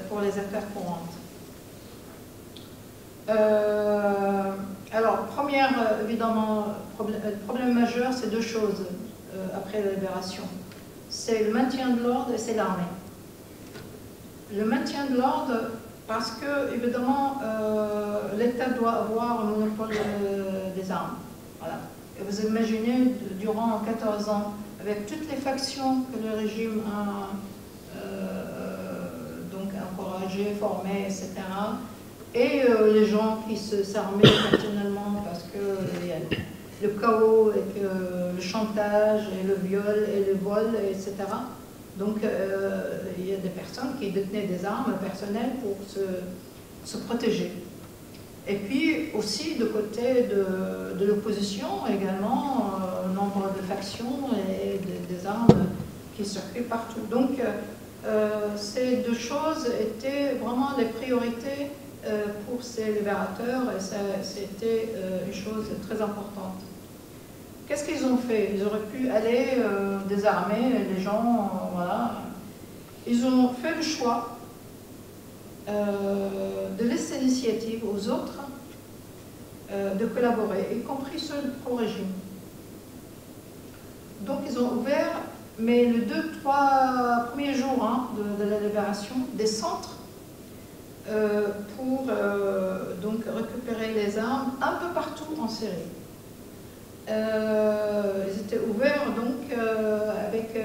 pour les affaires courantes. Alors, évidemment, problème majeur, c'est deux choses après la libération. C'est le maintien de l'ordre et c'est l'armée. Le maintien de l'ordre, parce que, évidemment, l'État doit avoir un monopole des armes. Voilà. Et vous imaginez, durant 14 ans, avec toutes les factions que le régime a donc encouragées, formées, etc., et les gens qui s'armaient continuellement parce que y a le chaos, et que le chantage, et le viol, et le vol, etc. Donc il y a des personnes qui détenaient des armes personnelles pour se protéger. Et puis aussi de côté de l'opposition également, nombre de factions et des armes qui circulent partout. Donc ces deux choses étaient vraiment les priorités pour ces libérateurs, et c'était une chose très importante. Qu'est-ce qu'ils ont fait? Ils auraient pu aller désarmer les gens, voilà. Ils ont fait le choix de laisser l'initiative aux autres de collaborer, y compris ceux pro-régime. Donc ils ont ouvert, mais les 2-3 premiers jours de la libération, des centres pour donc récupérer les armes un peu partout en Syrie. Ils étaient ouverts donc avec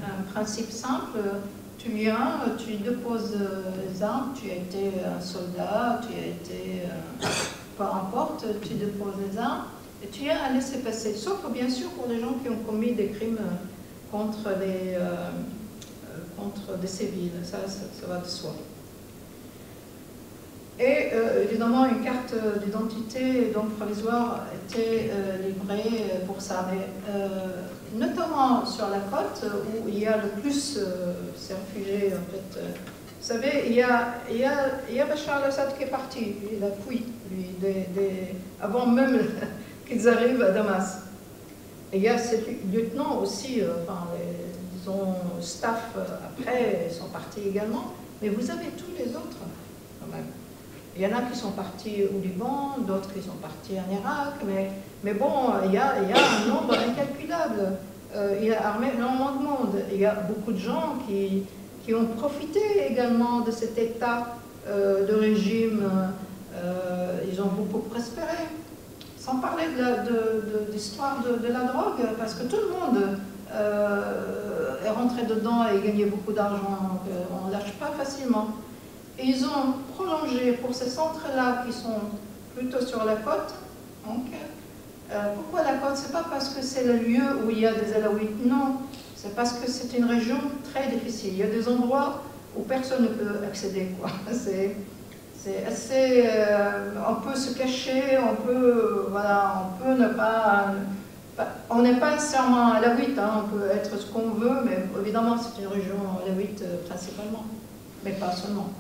un principe simple. Tu viens, tu déposes les armes, tu as été un soldat, tu as été peu importe, tu déposes les armes et tu as à laisser passer, sauf bien sûr pour les gens qui ont commis des crimes contre des civils, ça va de soi. Et évidemment, une carte d'identité donc provisoire était livrée pour ça, mais notamment sur la côte où il y a le plus ces réfugiés. En fait, vous savez, il y a Bachar al-Assad qui est parti, il a fui, lui, avant même qu'ils arrivent à Damas. Et il y a ces lieutenants aussi, disons, staff après, sont partis également, mais vous avez tous les autres quand même. Il y en a qui sont partis au Liban, d'autres qui sont partis en Irak, mais bon, il y a un nombre incalculable. Il a armé énormément de monde. Il y a beaucoup de gens qui ont profité également de cet état de régime. Ils ont beaucoup prospéré. Sans parler de l'histoire de la drogue, parce que tout le monde est rentré dedans et gagnait beaucoup d'argent. On ne lâche pas facilement. Et ils ont prolongé pour ces centres-là qui sont plutôt sur la côte. Donc, pourquoi la côte? C'est pas parce que c'est le lieu où il y a des Alaouites, non. C'est parce que c'est une région très difficile. Il y a des endroits où personne ne peut accéder, quoi. C'est assez... on peut se cacher, on peut ne pas... On n'est pas nécessairement alaouite, on peut être ce qu'on veut, mais évidemment c'est une région alaouite principalement, mais pas seulement.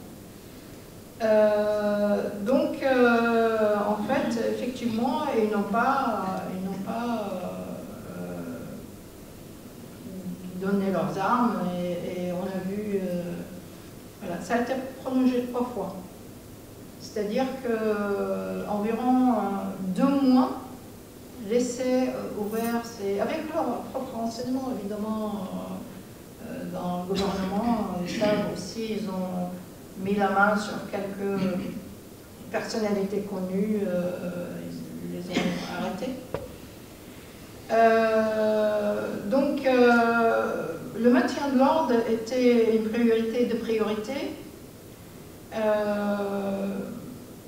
Donc, en fait, effectivement, ils n'ont pas donné leurs armes et on a vu, voilà, ça a été prolongé 3 fois. C'est-à-dire qu'environ 2 mois laissés ouverts, avec leur propre renseignement, évidemment, dans le gouvernement, ils savent aussi, ils ont mis la main sur quelques personnalités connues, ils les ont arrêtés. Donc, le maintien de l'ordre était une priorité de priorité.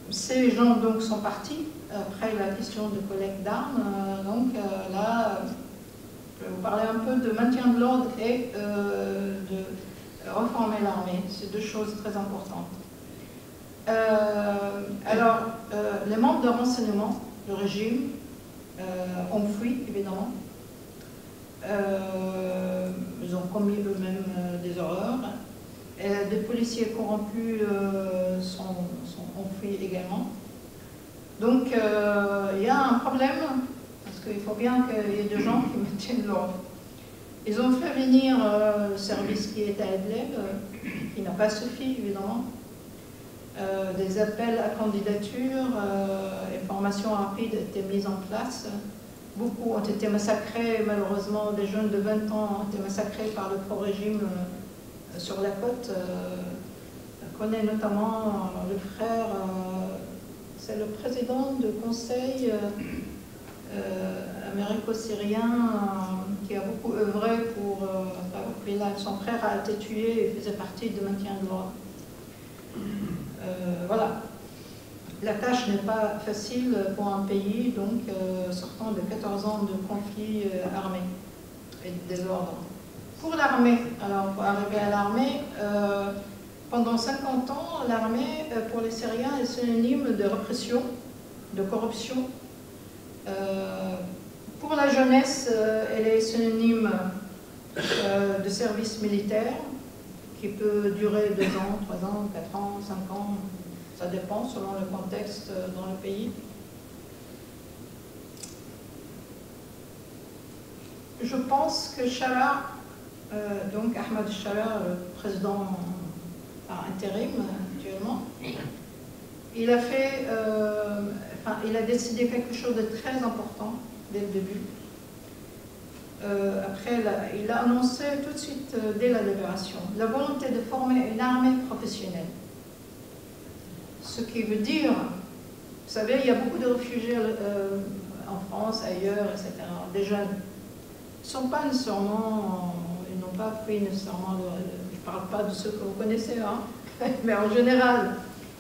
Ces gens donc sont partis après la question de collecte d'armes. Donc là, je vais vous parler un peu de maintien de l'ordre et de reformer l'armée. C'est 2 choses très importantes. Alors, les membres de renseignement, le régime, ont fui, évidemment. Ils ont ont commis eux-mêmes des horreurs. Et des policiers corrompus ont fui également. Donc il y a un problème, parce qu'il faut bien qu'il y ait des gens qui maintiennent l'ordre. Ils ont fait venir le service qui était à Idlib, qui n'a pas suffi évidemment. Des appels à candidature et formations rapides étaient mises en place. Beaucoup ont été massacrés, malheureusement, des jeunes de 20 ans ont été massacrés par le pro-régime sur la côte. On connaît notamment le frère, c'est le président du conseil américo-syrien qui a beaucoup œuvré pour... son frère a été tué et faisait partie du maintien de l'ordre. Voilà. La tâche n'est pas facile pour un pays, donc sortant de 14 ans de conflit armé et de désordre. Pour l'armée, alors pour arriver à l'armée, pendant 50 ans, l'armée pour les Syriens est synonyme de répression, de corruption. Pour la jeunesse, elle est synonyme de service militaire qui peut durer 2 ans, 3 ans, 4 ans, 5 ans. Ça dépend selon le contexte dans le pays. Je pense que Shara, donc Ahmed Shara, le président par intérim actuellement, il a fait, il a décidé quelque chose de très important dès le début. Après, il a annoncé tout de suite, dès la libération, la volonté de former une armée professionnelle. Ce qui veut dire, vous savez, il y a beaucoup de réfugiés en France, ailleurs, etc., des jeunes. Ils ne sont pas nécessairement, ils n'ont pas pris nécessairement, je ne parle pas de ceux que vous connaissez, hein, mais en général,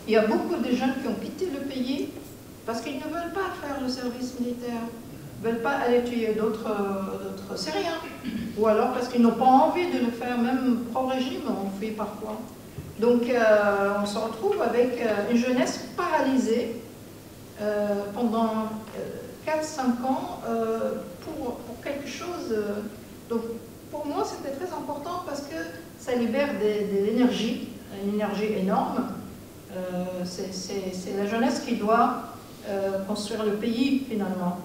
il y a beaucoup de jeunes qui ont quitté le pays parce qu'ils ne veulent pas faire le service militaire, ne veulent pas aller tuer d'autres Syriens, ou alors parce qu'ils n'ont pas envie de le faire, même pro-régime, on fuit parfois. Donc on se retrouve avec une jeunesse paralysée pendant 4-5 ans pour quelque chose. Donc pour moi c'était très important parce que ça libère de l'énergie, une énergie énorme. C'est la jeunesse qui doit construire le pays finalement.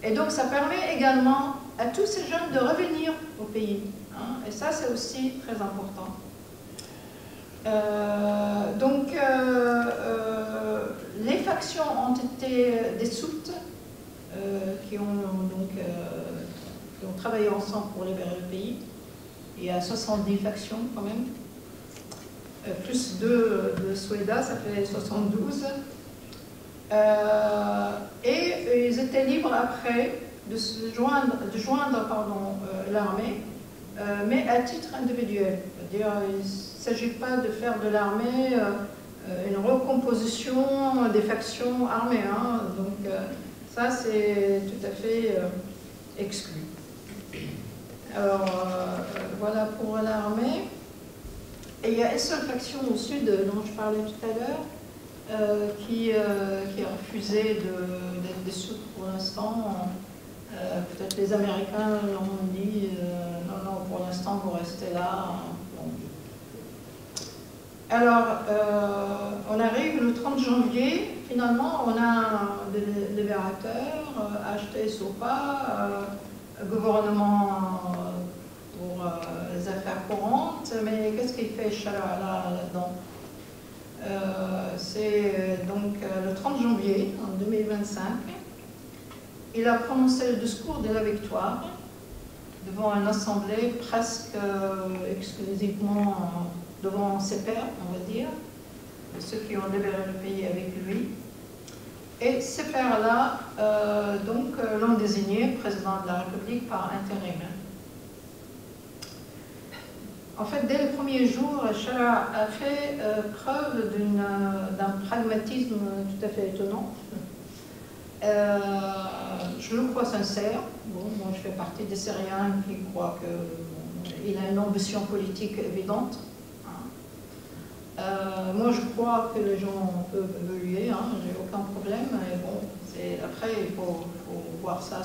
Et donc ça permet également à tous ces jeunes de revenir au pays. Hein, et ça c'est aussi très important. Les factions ont été dissoutes, qui ont travaillé ensemble pour libérer le pays. Il y a 70 factions quand même, plus 2 de Soueda, ça fait 72. Et ils étaient libres après de joindre l'armée, mais à titre individuel. C'est-à-dire, il ne s'agit pas de faire de l'armée une recomposition des factions armées. Hein. Donc ça, c'est tout à fait exclu. Alors, voilà pour l'armée. Et il y a une seule faction au sud dont je parlais tout à l'heure, qui a refusé d'être dissoute pour l'instant. Peut-être les Américains l'ont dit, non, non, pour l'instant, vous restez là. Alors, on arrive le 30 janvier, finalement, on a un libérateur, acheté SOPA, gouvernement pour les affaires courantes, mais qu'est-ce qu'il fait là-dedans? C'est donc le 30 janvier en 2025, il a prononcé le discours de la victoire devant une assemblée presque exclusivement devant ses pairs, on va dire, ceux qui ont libéré le pays avec lui. Et ces pairs-là, l'ont désigné président de la République par intérim. En fait, dès le premier jour, Shara a fait preuve d'un pragmatisme tout à fait étonnant. Je le crois sincère. Bon, moi, je fais partie des Syriens qui croient qu'il a une ambition politique évidente. Moi, je crois que les gens peuvent évoluer, hein, j'ai aucun problème. Mais bon, après, il faut voir ça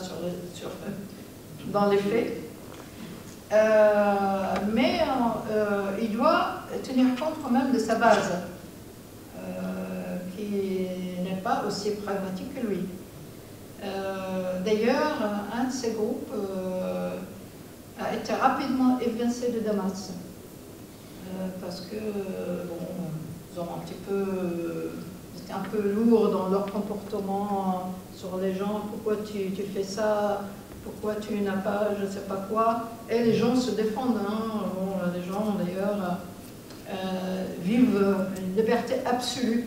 dans les faits. mais il doit tenir compte quand même de sa base, qui n'est pas aussi pragmatique que lui. D'ailleurs, un de ces groupes a été rapidement évincé de Damas, parce que bon, ils ont c'était un peu lourd dans leur comportement sur les gens. Pourquoi tu fais ça? Pourquoi tu n'as pas je ne sais pas quoi? Et les gens se défendent. Hein. Bon, les gens d'ailleurs vivent une liberté absolue.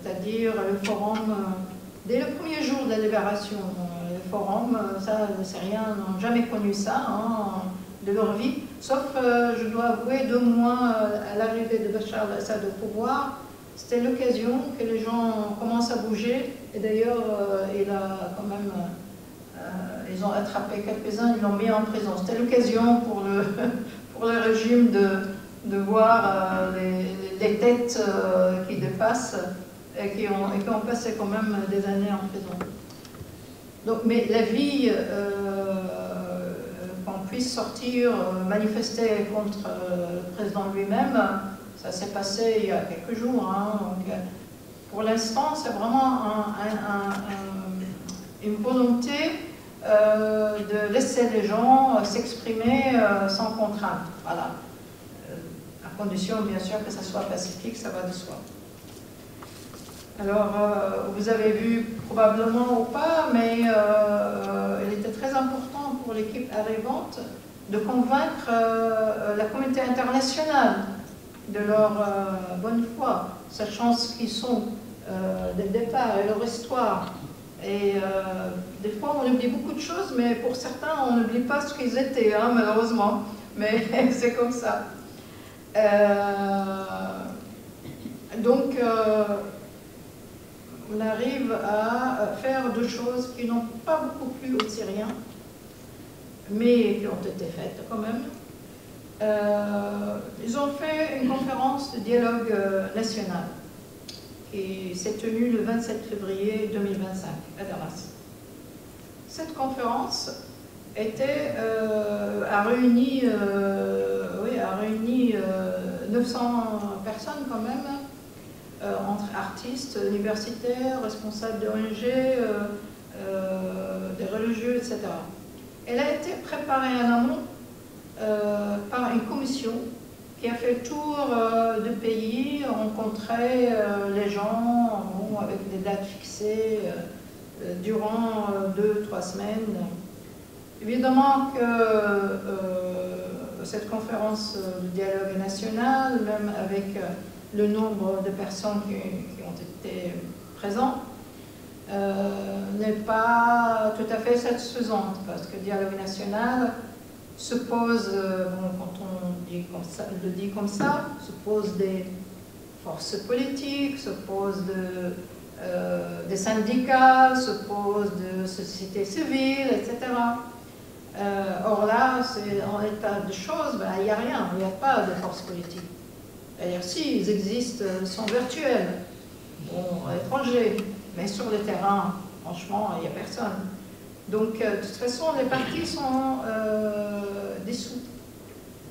C'est-à-dire le forum, dès le premier jour de la libération, le forum, ça, les Syriens n'ont jamais connu ça hein, de leur vie, sauf, je dois avouer, 2 mois à l'arrivée de Bachar al-Assad au pouvoir, c'était l'occasion que les gens commencent à bouger, et d'ailleurs, il a quand même, ils ont attrapé quelques-uns, ils l'ont mis en prison. C'était l'occasion pour le régime de voir les têtes qui dépassent, et qui ont passé quand même des années en prison. Donc, mais la vie, qu'on puisse sortir, manifester contre le président lui-même, ça s'est passé il y a quelques jours. Hein, donc, pour l'instant, c'est vraiment une volonté de laisser les gens s'exprimer sans contrainte. Voilà. À condition, bien sûr, que ça soit pacifique, ça va de soi. Alors, vous avez vu probablement ou pas, mais il était très important pour l'équipe arrivante de convaincre la communauté internationale de leur bonne foi, sachant ce qu'ils sont dès le départ et leur histoire. Et des fois, on oublie beaucoup de choses, mais pour certains, on n'oublie pas ce qu'ils étaient, hein, malheureusement. Mais c'est comme ça. Donc, on arrive à faire 2 choses qui n'ont pas beaucoup plu aux Syriens, mais qui ont été faites quand même. Ils ont fait une conférence de dialogue national qui s'est tenue le 27 février 2025 à Damas. Cette conférence a réuni 900 personnes quand même, entre artistes, universitaires, responsables d'ONG, des religieux, etc. Elle a été préparée en amont par une commission qui a fait le tour de pays, rencontré les gens bon, avec des dates fixées durant 2-3 semaines. Évidemment que cette conférence de dialogue national, même avec le nombre de personnes qui ont été présentes, n'est pas tout à fait satisfaisante, parce que le dialogue national se pose, bon, quand on dit comme ça, le dit comme ça, se pose des forces politiques, se pose des syndicats, se pose de société civile, etc. Or là, en état de choses, ben, il n'y a rien, il n'y a pas de force politique. D'ailleurs, si, ils existent, ils sont virtuels, bon, à l'étranger, mais sur le terrain, franchement, il n'y a personne. Donc, de toute façon, les partis sont dissous.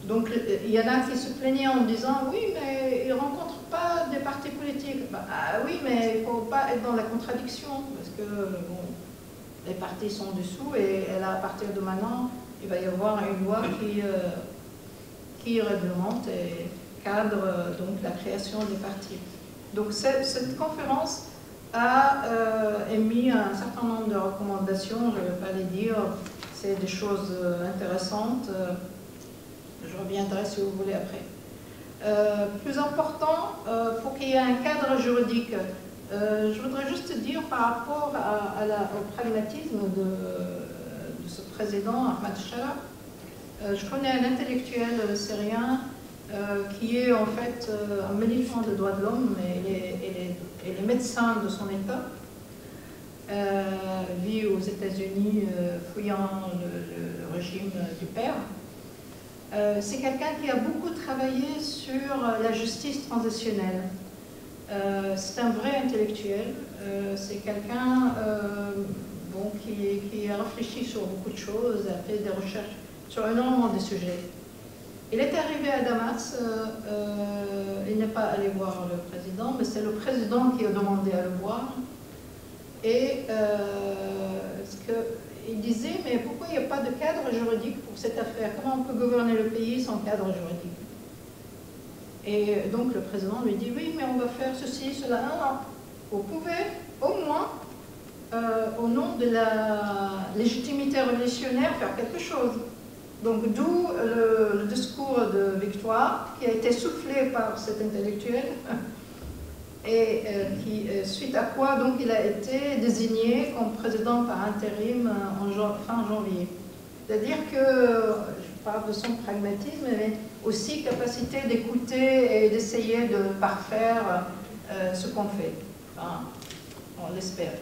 Donc, il y en a qui se plaignaient en disant, oui, mais ils ne rencontrent pas des partis politiques. Ben, oui, mais il ne faut pas être dans la contradiction, parce que, bon, les partis sont dessous, et là, à partir de maintenant, il va y avoir une loi qui réglemente et cadre donc la création des partis. Donc cette conférence a émis un certain nombre de recommandations, je ne vais pas les dire, c'est des choses intéressantes, je reviendrai si vous voulez après. Plus important, pour qu'il y ait un cadre juridique, je voudrais juste dire par rapport au pragmatisme de ce président, Ahmad Shara, je connais un intellectuel syrien qui est en fait un militant des droits de l'homme et les médecins de son État, vit aux États-Unis fouillant le régime du père. C'est quelqu'un qui a beaucoup travaillé sur la justice transitionnelle. C'est un vrai intellectuel, c'est quelqu'un bon, qui a réfléchi sur beaucoup de choses, a fait des recherches sur énormément de sujets. Il est arrivé à Damas, il n'est pas allé voir le président, mais c'est le président qui a demandé à le voir. Et il disait, mais pourquoi il n'y a pas de cadre juridique pour cette affaire? Comment on peut gouverner le pays sans cadre juridique? Et donc le président lui dit, oui, mais on va faire ceci, cela. Non, non, vous pouvez au moins, au nom de la légitimité révolutionnaire, faire quelque chose. Donc d'où le discours de Victoire, qui a été soufflé par cet intellectuel, et suite à quoi donc il a été désigné comme président par intérim fin janvier. C'est-à-dire que, je parle de son pragmatisme, mais aussi capacité d'écouter et d'essayer de parfaire ce qu'on fait. Enfin, on l'espère.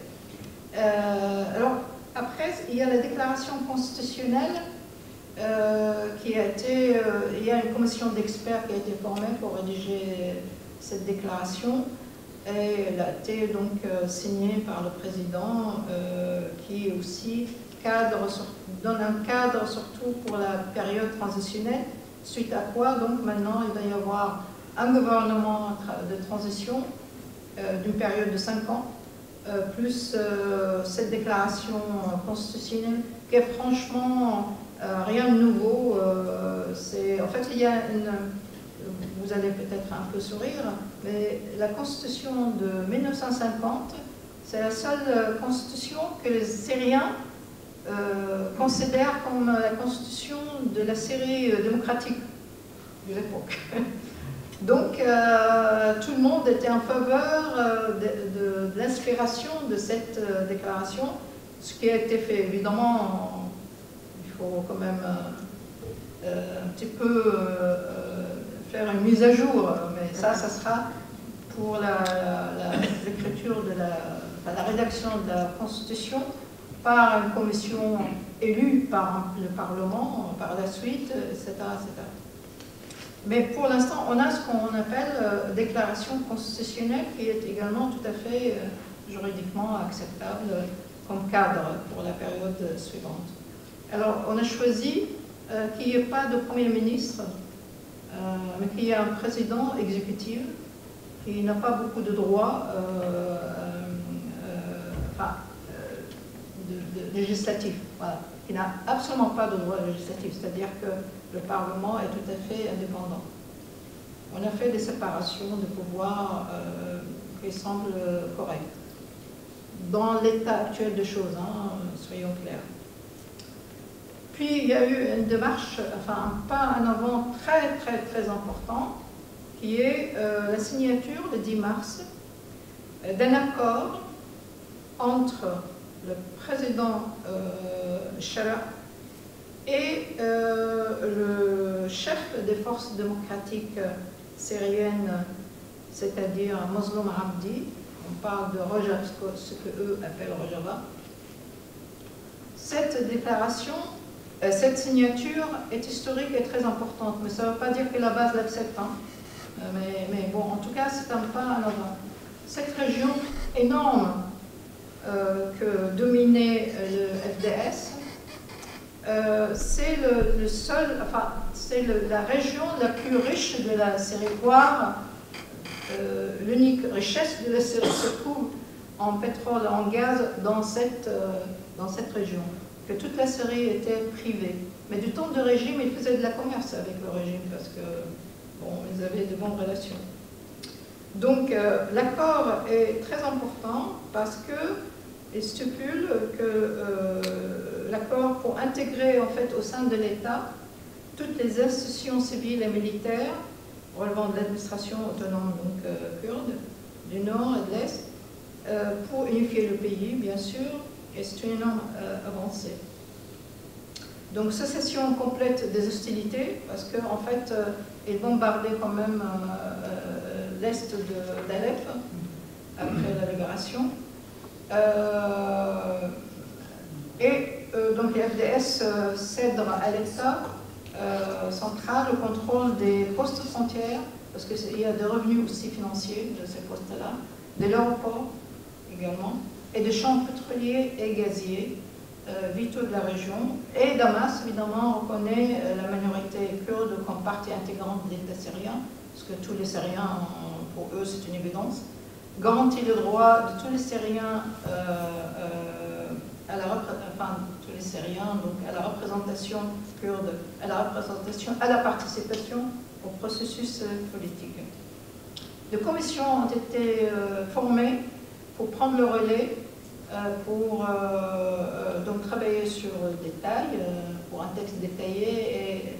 Alors, après, il y a la déclaration constitutionnelle qui a été... il y a une commission d'experts qui a été formée pour rédiger cette déclaration. Et elle a été donc signée par le président qui aussi donne un cadre surtout pour la période transitionnelle, suite à quoi donc maintenant il va y avoir un gouvernement de transition d'une période de 5 ans, plus cette déclaration constitutionnelle qui est franchement rien de nouveau. En fait, il y a vous allez peut-être un peu sourire, mais la Constitution de 1950, c'est la seule Constitution que les Syriens considèrent comme la Constitution de la Syrie démocratique de l'époque. Donc, tout le monde était en faveur de l'inspiration de cette déclaration, ce qui a été fait. Évidemment, il faut quand même un petit peu faire une mise à jour, mais ça sera pour l'écriture de la rédaction de la Constitution par une commission élue par le Parlement, par la suite, etc. etc. Mais pour l'instant, on a ce qu'on appelle déclaration constitutionnelle qui est également tout à fait juridiquement acceptable comme cadre pour la période suivante. Alors, on a choisi qu'il n'y ait pas de Premier ministre, mais qu'il y ait un président exécutif qui n'a pas beaucoup de droits législatifs, voilà, qui n'a absolument pas de droits législatifs, c'est-à-dire que le Parlement est tout à fait indépendant. On a fait des séparations de pouvoirs qui semblent correctes. Dans l'état actuel des choses, hein, soyons clairs. Puis il y a eu une démarche, enfin un pas en avant très très très important, qui est la signature le 10 mars d'un accord entre le président Chara et le chef des forces démocratiques syriennes, c'est-à-dire Mazloum Abdi. On parle de Rojava, ce qu'eux appellent Rojava. Cette déclaration, cette signature est historique et très importante, mais ça ne veut pas dire que la base l'accepte. Hein. Mais bon, en tout cas, c'est un pas en avant. Cette région énorme que dominait le FDS, c'est le seul, enfin, c'est la région la plus riche de la Syrie, voire l'unique richesse de la Syrie se trouve en pétrole, en gaz dans cette région. Que toute la Syrie était privée. Mais du temps de régime, ils faisaient de la commerce avec le régime parce que, bon, ils avaient de bonnes relations. Donc, l'accord est très important parce qu'il stipule que l'accord pour intégrer, en fait, au sein de l'État, toutes les institutions civiles et militaires relevant de l'administration autonome, donc kurde, du Nord et de l'Est, pour unifier le pays, bien sûr, et c'est une énorme avancée. Donc, cessation complète des hostilités, parce qu'en fait, ils bombardaient quand même l'est d'Alep, après la libération. Donc, les FDS cèdent à l'État central le contrôle des postes frontières, parce qu'il y a des revenus aussi financiers de ces postes-là, de l'aéroport également, et des champs pétroliers et gaziers vitaux de la région. Et Damas, évidemment, reconnaît la minorité kurde comme partie intégrante de l'État syrien, parce que tous les Syriens, pour eux, c'est une évidence, garantit le droit de tous les Syriens tous les Syriens, donc à la représentation kurde, à la représentation, à la participation au processus politique. Des commissions ont été formées pour prendre le relais, pour donc travailler sur le détail, pour un texte détaillé, et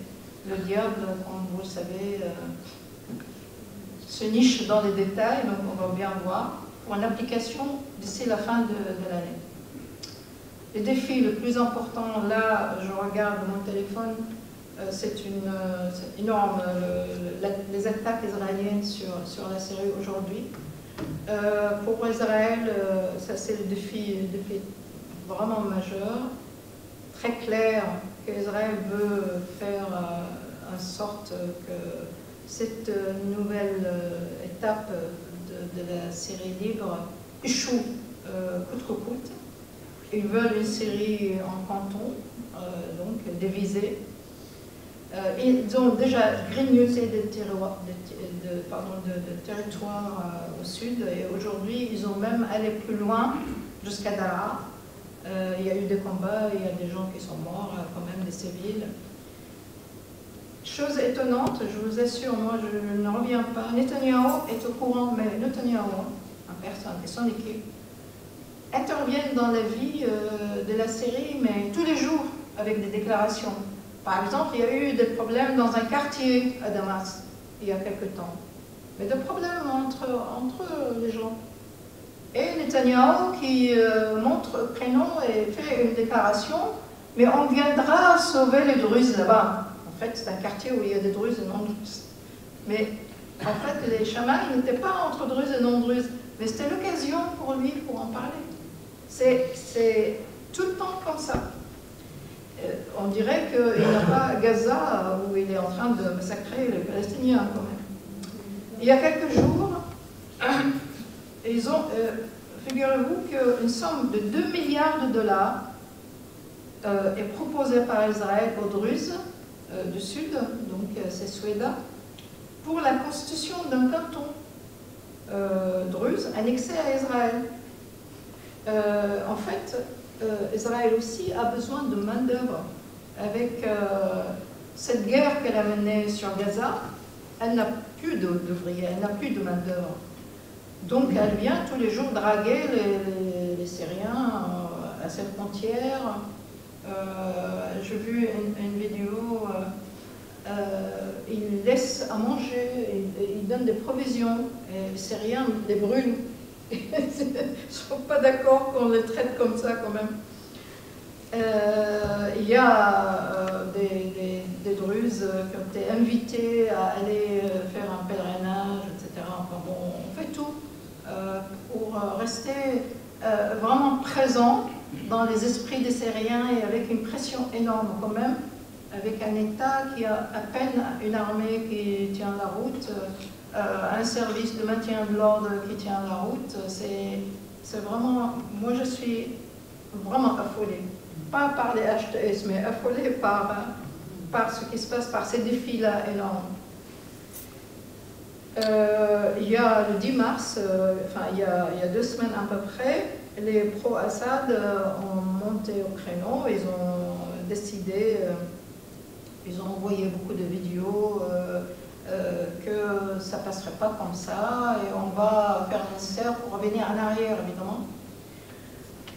le diable, comme vous le savez, se niche dans les détails, donc on va bien voir, pour une application d'ici la fin de l'année. Le défi le plus important, là, je regarde mon téléphone, c'est énorme, les attaques israéliennes sur la Syrie aujourd'hui. Pour Israël, ça c'est le défi vraiment majeur, très clair qu'Israël veut faire en sorte que cette nouvelle étape de la Syrie libre échoue coûte que coûte. Ils veulent une Syrie en canton, donc divisée. Ils ont déjà grignoté des territoires au sud, et aujourd'hui ils ont même allé plus loin, jusqu'à Daraa. Il y a eu des combats, il y a des gens qui sont morts, quand même des civils. Chose étonnante, je vous assure, moi je ne reviens pas. Netanyahou est au courant, mais Netanyahou, en personne et son équipe, interviennent dans la vie de la Syrie, mais tous les jours, avec des déclarations. Par exemple, il y a eu des problèmes dans un quartier à Damas, il y a quelque temps. Mais des problèmes entre les gens. Et Netanyahou qui montre prénom et fait une déclaration, mais on viendra sauver les Druzes là-bas. En fait, c'est un quartier où il y a des Druzes et non-Druzes. Mais en fait, les chamans n'étaient pas entre Druzes et non-Druzes. Mais c'était l'occasion pour lui pour en parler. C'est tout le temps comme ça. On dirait qu'il n'y a pas Gaza où il est en train de massacrer les Palestiniens quand même. Il y a quelques jours, ils ont, figurez-vous qu'une somme de 2 milliards de dollars est proposée par Israël aux Druzes du Sud, donc c'est Soueda, pour la constitution d'un canton druze annexé à Israël. En fait, Israël aussi a besoin de main-d'œuvre. Avec cette guerre qu'elle a menée sur Gaza, elle n'a plus d'ouvriers, elle n'a plus de main-d'œuvre. Donc elle vient tous les jours draguer les Syriens à cette frontière. J'ai vu une vidéo, ils laissent à manger, ils donnent des provisions, et les Syriens les brûlent. Ils ne sont pas d'accord qu'on les traite comme ça quand même. Il y a des Druzes qui ont été invités à aller faire un pèlerinage, etc. Enfin bon, on fait tout pour rester vraiment présent dans les esprits des Syriens, et avec une pression énorme quand même, avec un État qui a à peine une armée qui tient la route, un service de maintien de l'ordre qui tient la route. C'est vraiment, moi je suis vraiment affolée, pas par les HTS, mais affolée par ce qui se passe, par ces défis-là énormes. Il y a le 10 mars, enfin il y a 2 semaines à peu près, les pro-Assad ont monté au créneau, ils ont décidé, ils ont envoyé beaucoup de vidéos, que ça ne passerait pas comme ça, et on va faire le nécessaire pour revenir en arrière, évidemment.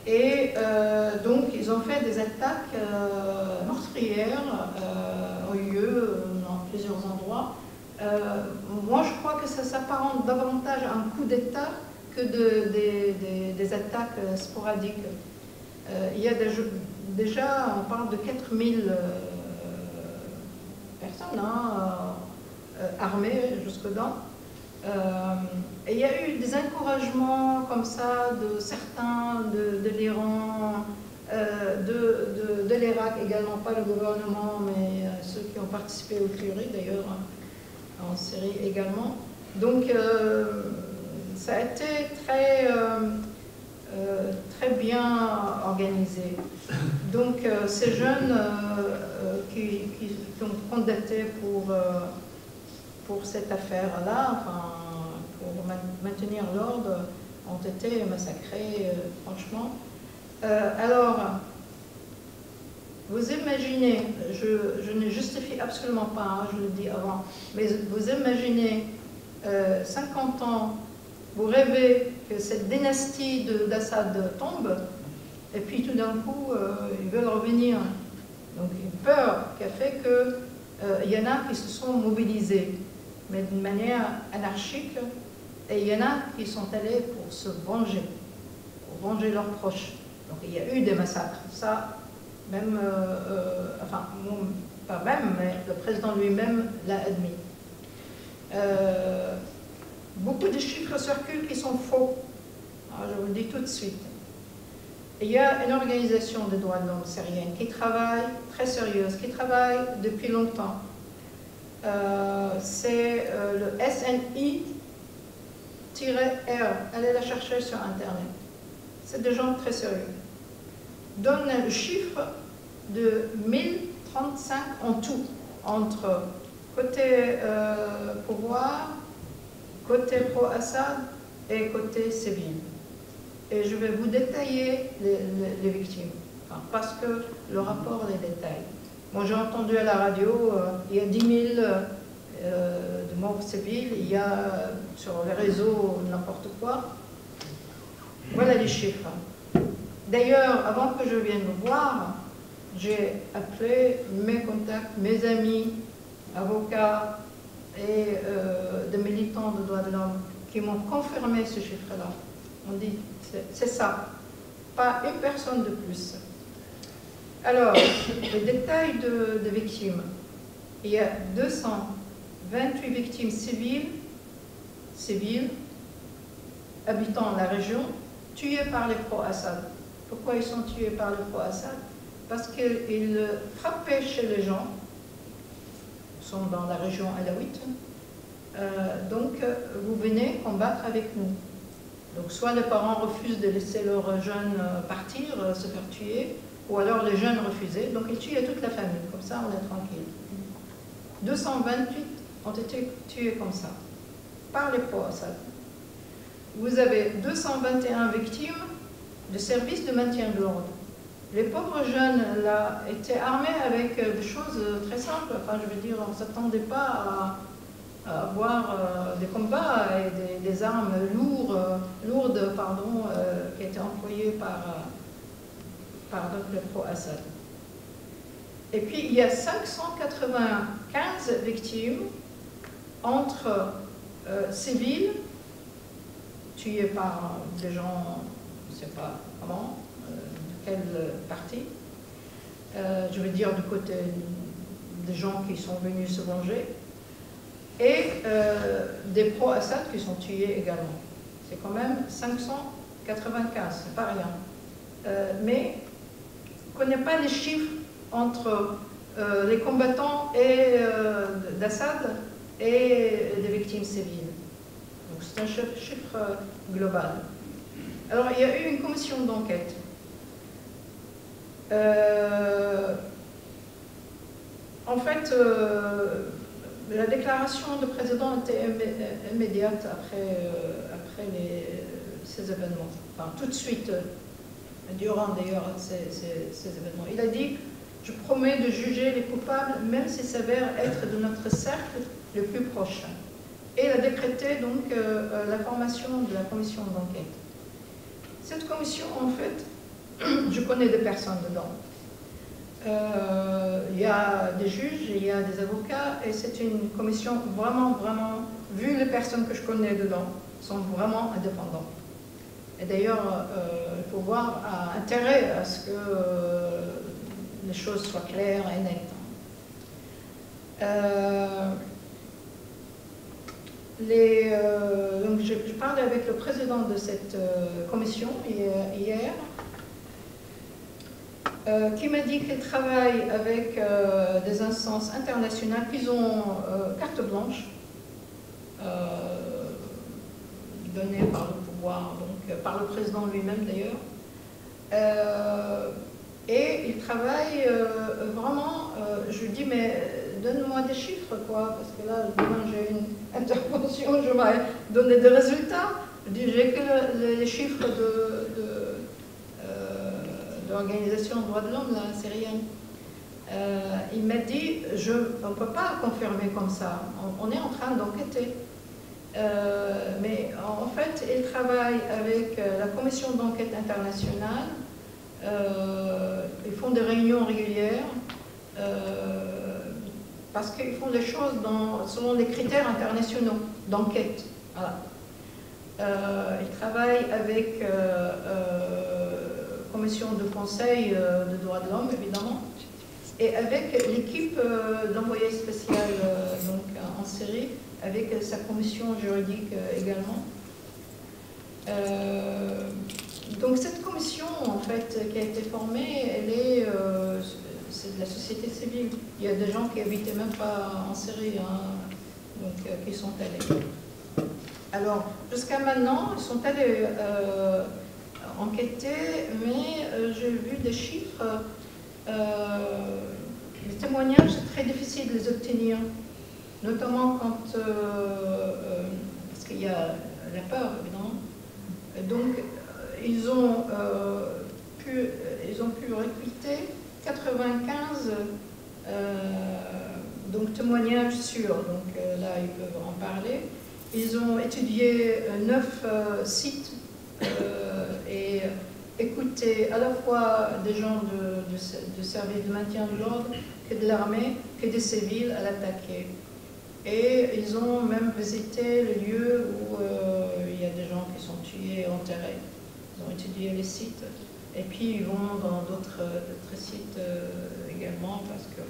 Et donc, ils ont fait des attaques meurtrières, au lieu, dans plusieurs endroits. Moi, je crois que ça s'apparente davantage à un coup d'État que des attaques sporadiques. Il y a déjà, on parle de 4000 personnes, armées jusque-dedans. Et il y a eu des encouragements comme ça de certains de l'Iran, de l'Irak également, pas le gouvernement, mais ceux qui ont participé aux tueries d'ailleurs, en Syrie également. Donc ça a été très très bien organisé. Donc ces jeunes qui ont candidaté pour cette affaire-là, enfin, pour maintenir l'ordre, ont été massacrés, franchement. Alors, vous imaginez, je ne justifie absolument pas, hein, je le dis avant, mais vous imaginez 50 ans, vous rêvez que cette dynastie d'Assad tombe, et puis tout d'un coup, ils veulent revenir. Donc une peur qui a fait qu'il y en a qui se sont mobilisés, mais d'une manière anarchique, et il y en a qui sont allés pour se venger, pour venger leurs proches. Donc il y a eu des massacres, ça, même, enfin, pas même, mais le président lui-même l'a admis. Beaucoup de chiffres circulent qui sont faux. Alors, je vous le dis tout de suite. Il y a une organisation des droits de l'homme syrienne qui travaille, très sérieuse, qui travaille depuis longtemps. C'est le SNI-R. Allez la chercher sur Internet. C'est des gens très sérieux. Donne le chiffre de 1035 en tout, entre côté pouvoir, côté pro-Assad et côté civil. Et je vais vous détailler les victimes, enfin, parce que le rapport les détaille. Moi, j'ai entendu à la radio, il y a 10 000 de morts civils, il y a sur les réseaux n'importe quoi. Voilà les chiffres. D'ailleurs, avant que je vienne vous voir, j'ai appelé mes contacts, mes amis, avocats et des militants de droits de l'homme qui m'ont confirmé ce chiffre-là. On dit, c'est ça, pas une personne de plus. Alors, le détail de victimes. Il y a 228 victimes civiles, habitant la région, tuées par les pro-Assad. Pourquoi ils sont tués par les pro-Assad? Parce qu'ils frappaient chez les gens, ils sont dans la région alawite, donc vous venez combattre avec nous. Donc soit les parents refusent de laisser leurs jeunes partir, se faire tuer, ou alors les jeunes refusaient, donc ils tuaient toute la famille, comme ça on est tranquille. 228 ont été tués comme ça, par les pro-Assad. Vous avez 221 victimes de services de maintien de l'ordre. Les pauvres jeunes là étaient armés avec des choses très simples, enfin je veux dire, on ne s'attendait pas à avoir des combats et des armes lourdes qui étaient employées par le pro-Assad. Et puis il y a 595 victimes entre civils, tués par des gens, je ne sais pas comment, de quelle partie, je veux dire du côté des gens qui sont venus se venger, et des pro-Assad qui sont tués également. C'est quand même 595, c'est pas rien. Mais on ne connaît pas les chiffres entre les combattants d'Assad et les victimes civiles. Donc c'est un chiffre global. Alors il y a eu une commission d'enquête. En fait, la déclaration du président était immédiate après ces événements. Enfin, tout de suite, durant d'ailleurs ces événements. Il a dit « Je promets de juger les coupables, même s'ils s'avèrent être de notre cercle le plus proche. » Et il a décrété donc la formation de la commission d'enquête. Cette commission, en fait, je connais des personnes dedans. Il y a des juges, il y a des avocats, et c'est une commission vraiment, vu les personnes que je connais dedans, sont vraiment indépendantes. Et d'ailleurs, il faut voir intérêt à ce que les choses soient claires et nettes. Donc je parlais avec le président de cette commission hier, qui m'a dit qu'il travaille avec des instances internationales qui ont carte blanche donnée par le pouvoir pouvoir, donc par le président lui-même d'ailleurs. Et il travaille vraiment, je lui dis, mais donne-moi des chiffres, quoi, parce que là, demain j'ai une intervention, je vais donner des résultats. Je dis, j'ai que les chiffres de l'Organisation des droits de l'homme, la syrienne. Il m'a dit, on ne peut pas confirmer comme ça, on est en train d'enquêter. Mais en fait, il travaille avec la commission d'enquête internationale. Ils font des réunions régulières parce qu'ils font des choses selon des critères internationaux d'enquête. Voilà. Ils travaillent avec commission de conseil de droits de l'homme, évidemment, et avec l'équipe d'envoyé spécial donc, en Syrie, avec sa commission juridique également. Donc cette commission, en fait, qui a été formée, c'est de la société civile. Il y a des gens qui n'habitaient même pas en Syrie, hein, donc, qui sont allés. Alors, jusqu'à maintenant, ils sont allés enquêter, mais j'ai vu des chiffres. Les témoignages, c'est très difficile de les obtenir, notamment quand, parce qu'il y a la peur, évidemment. Donc, ils ont pu recruter 95 donc, témoignages sûrs, donc là, ils peuvent en parler. Ils ont étudié 9 sites et écouté à la fois des gens de service de maintien de l'ordre, que de l'armée, que des civils à l'attaquer. Et ils ont même visité le lieu où il y a des gens qui sont tués, enterrés. Ils ont étudié les sites. Et puis ils vont dans d'autres sites également parce que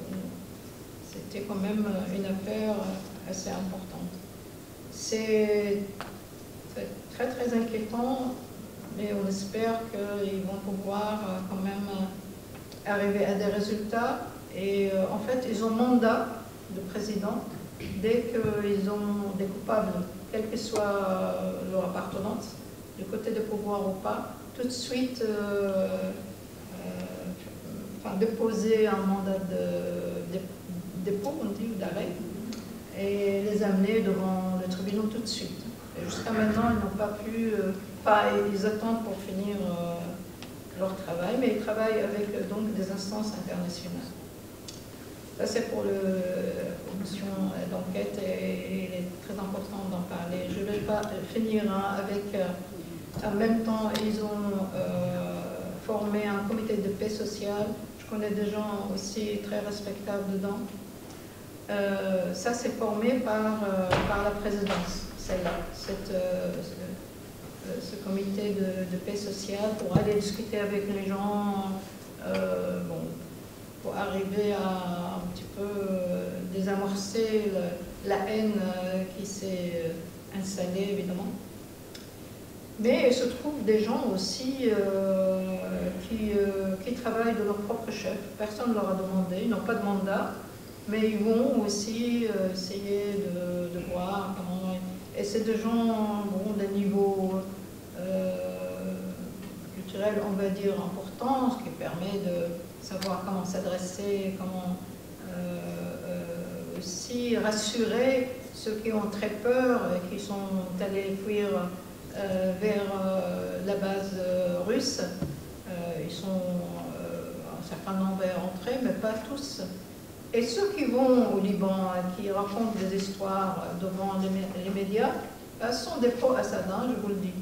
c'était quand même une affaire assez importante. C'est très très inquiétant, mais on espère qu'ils vont pouvoir quand même arriver à des résultats. Et en fait, ils ont mandat de président dès qu'ils ont des coupables, quelle que soit leur appartenance, du côté de pouvoir ou pas, tout de suite déposer un mandat de dépôt, on dit, ou d'arrêt, et les amener devant le tribunal tout de suite. Jusqu'à maintenant, ils n'ont pas pu, ils attendent pour finir leur travail, mais ils travaillent avec donc des instances internationales. Ça, c'est pour la commission d'enquête et il est très important d'en parler. Je ne vais pas finir avec, en même temps, ils ont formé un comité de paix sociale. Je connais des gens aussi très respectables dedans. Ça, c'est formé par la présidence, celle-là, ce comité de paix sociale pour aller discuter avec les gens, pour arriver à un petit peu désamorcer la haine qui s'est installée, évidemment. Mais il se trouve des gens aussi qui travaillent de leur propre chef. Personne ne leur a demandé, ils n'ont pas de mandat, mais ils vont aussi essayer de voir comment... Et c'est des gens d'un niveau culturel, on va dire, important, ce qui permet de savoir comment s'adresser, comment aussi rassurer ceux qui ont très peur et qui sont allés fuir vers la base russe. Ils sont un certain nombre à rentrer, mais pas tous. Et ceux qui vont au Liban, qui racontent des histoires devant les médias, sont des pro-Assadins, je vous le dis.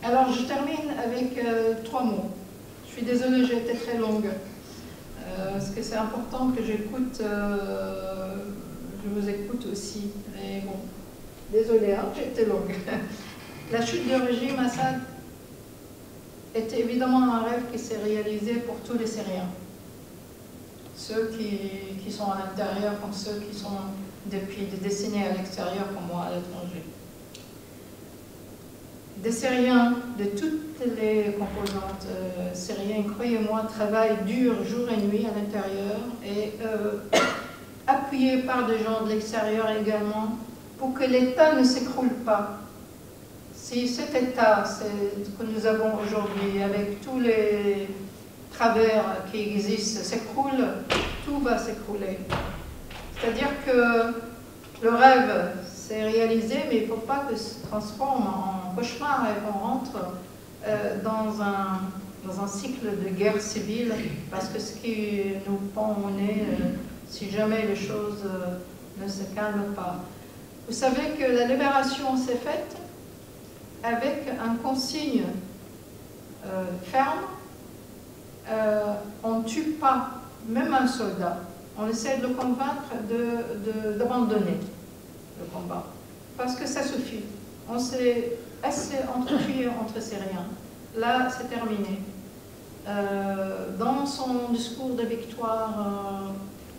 Alors, je termine avec 3 mots. Je suis désolée, j'ai été très longue. Parce que c'est important que j'écoute, je vous écoute aussi. Mais bon, désolée, hein, j'ai été longue. La chute du régime Assad était évidemment un rêve qui s'est réalisé pour tous les Syriens. Ceux qui sont à l'intérieur, comme ceux qui sont depuis des décennies à l'extérieur, comme moi, à l'étranger. Des Syriens, de toutes les composantes syriennes, croyez-moi, travaillent dur jour et nuit à l'intérieur et appuyé par des gens de l'extérieur également, pour que l'État ne s'écroule pas. Si cet État, c'est ce que nous avons aujourd'hui, avec tous les travers qui existent, s'écroule, tout va s'écrouler. C'est-à-dire que le rêve s'est réalisé, mais il ne faut pas que ça se transforme en cauchemar et qu'on rentre dans un cycle de guerre civile, parce que ce qui nous pend au nez, si jamais les choses ne se calment pas. Vous savez que la libération s'est faite avec un consigne ferme. On ne tue pas, même un soldat. On essaie de le convaincre d'abandonner le combat. Parce que ça suffit. On s'est assez entretué entre Syriens. Là, c'est terminé. Dans son discours de victoire,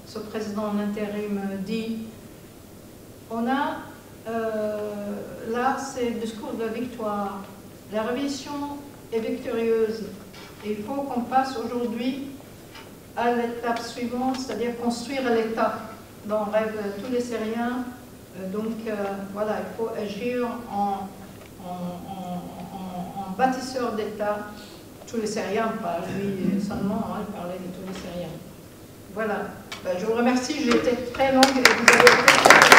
ce président en intérim dit, on a, là, c'est le discours de la victoire. La révolution est victorieuse. Il faut qu'on passe aujourd'hui à l'étape suivante, c'est-à-dire construire l'État dont rêvent tous les Syriens. Donc voilà, il faut agir en bâtisseur d'État. Tous les Syriens, pas lui seulement, hein, il parlait de tous les Syriens. Voilà, je vous remercie, j'ai été très longue et vous avez été très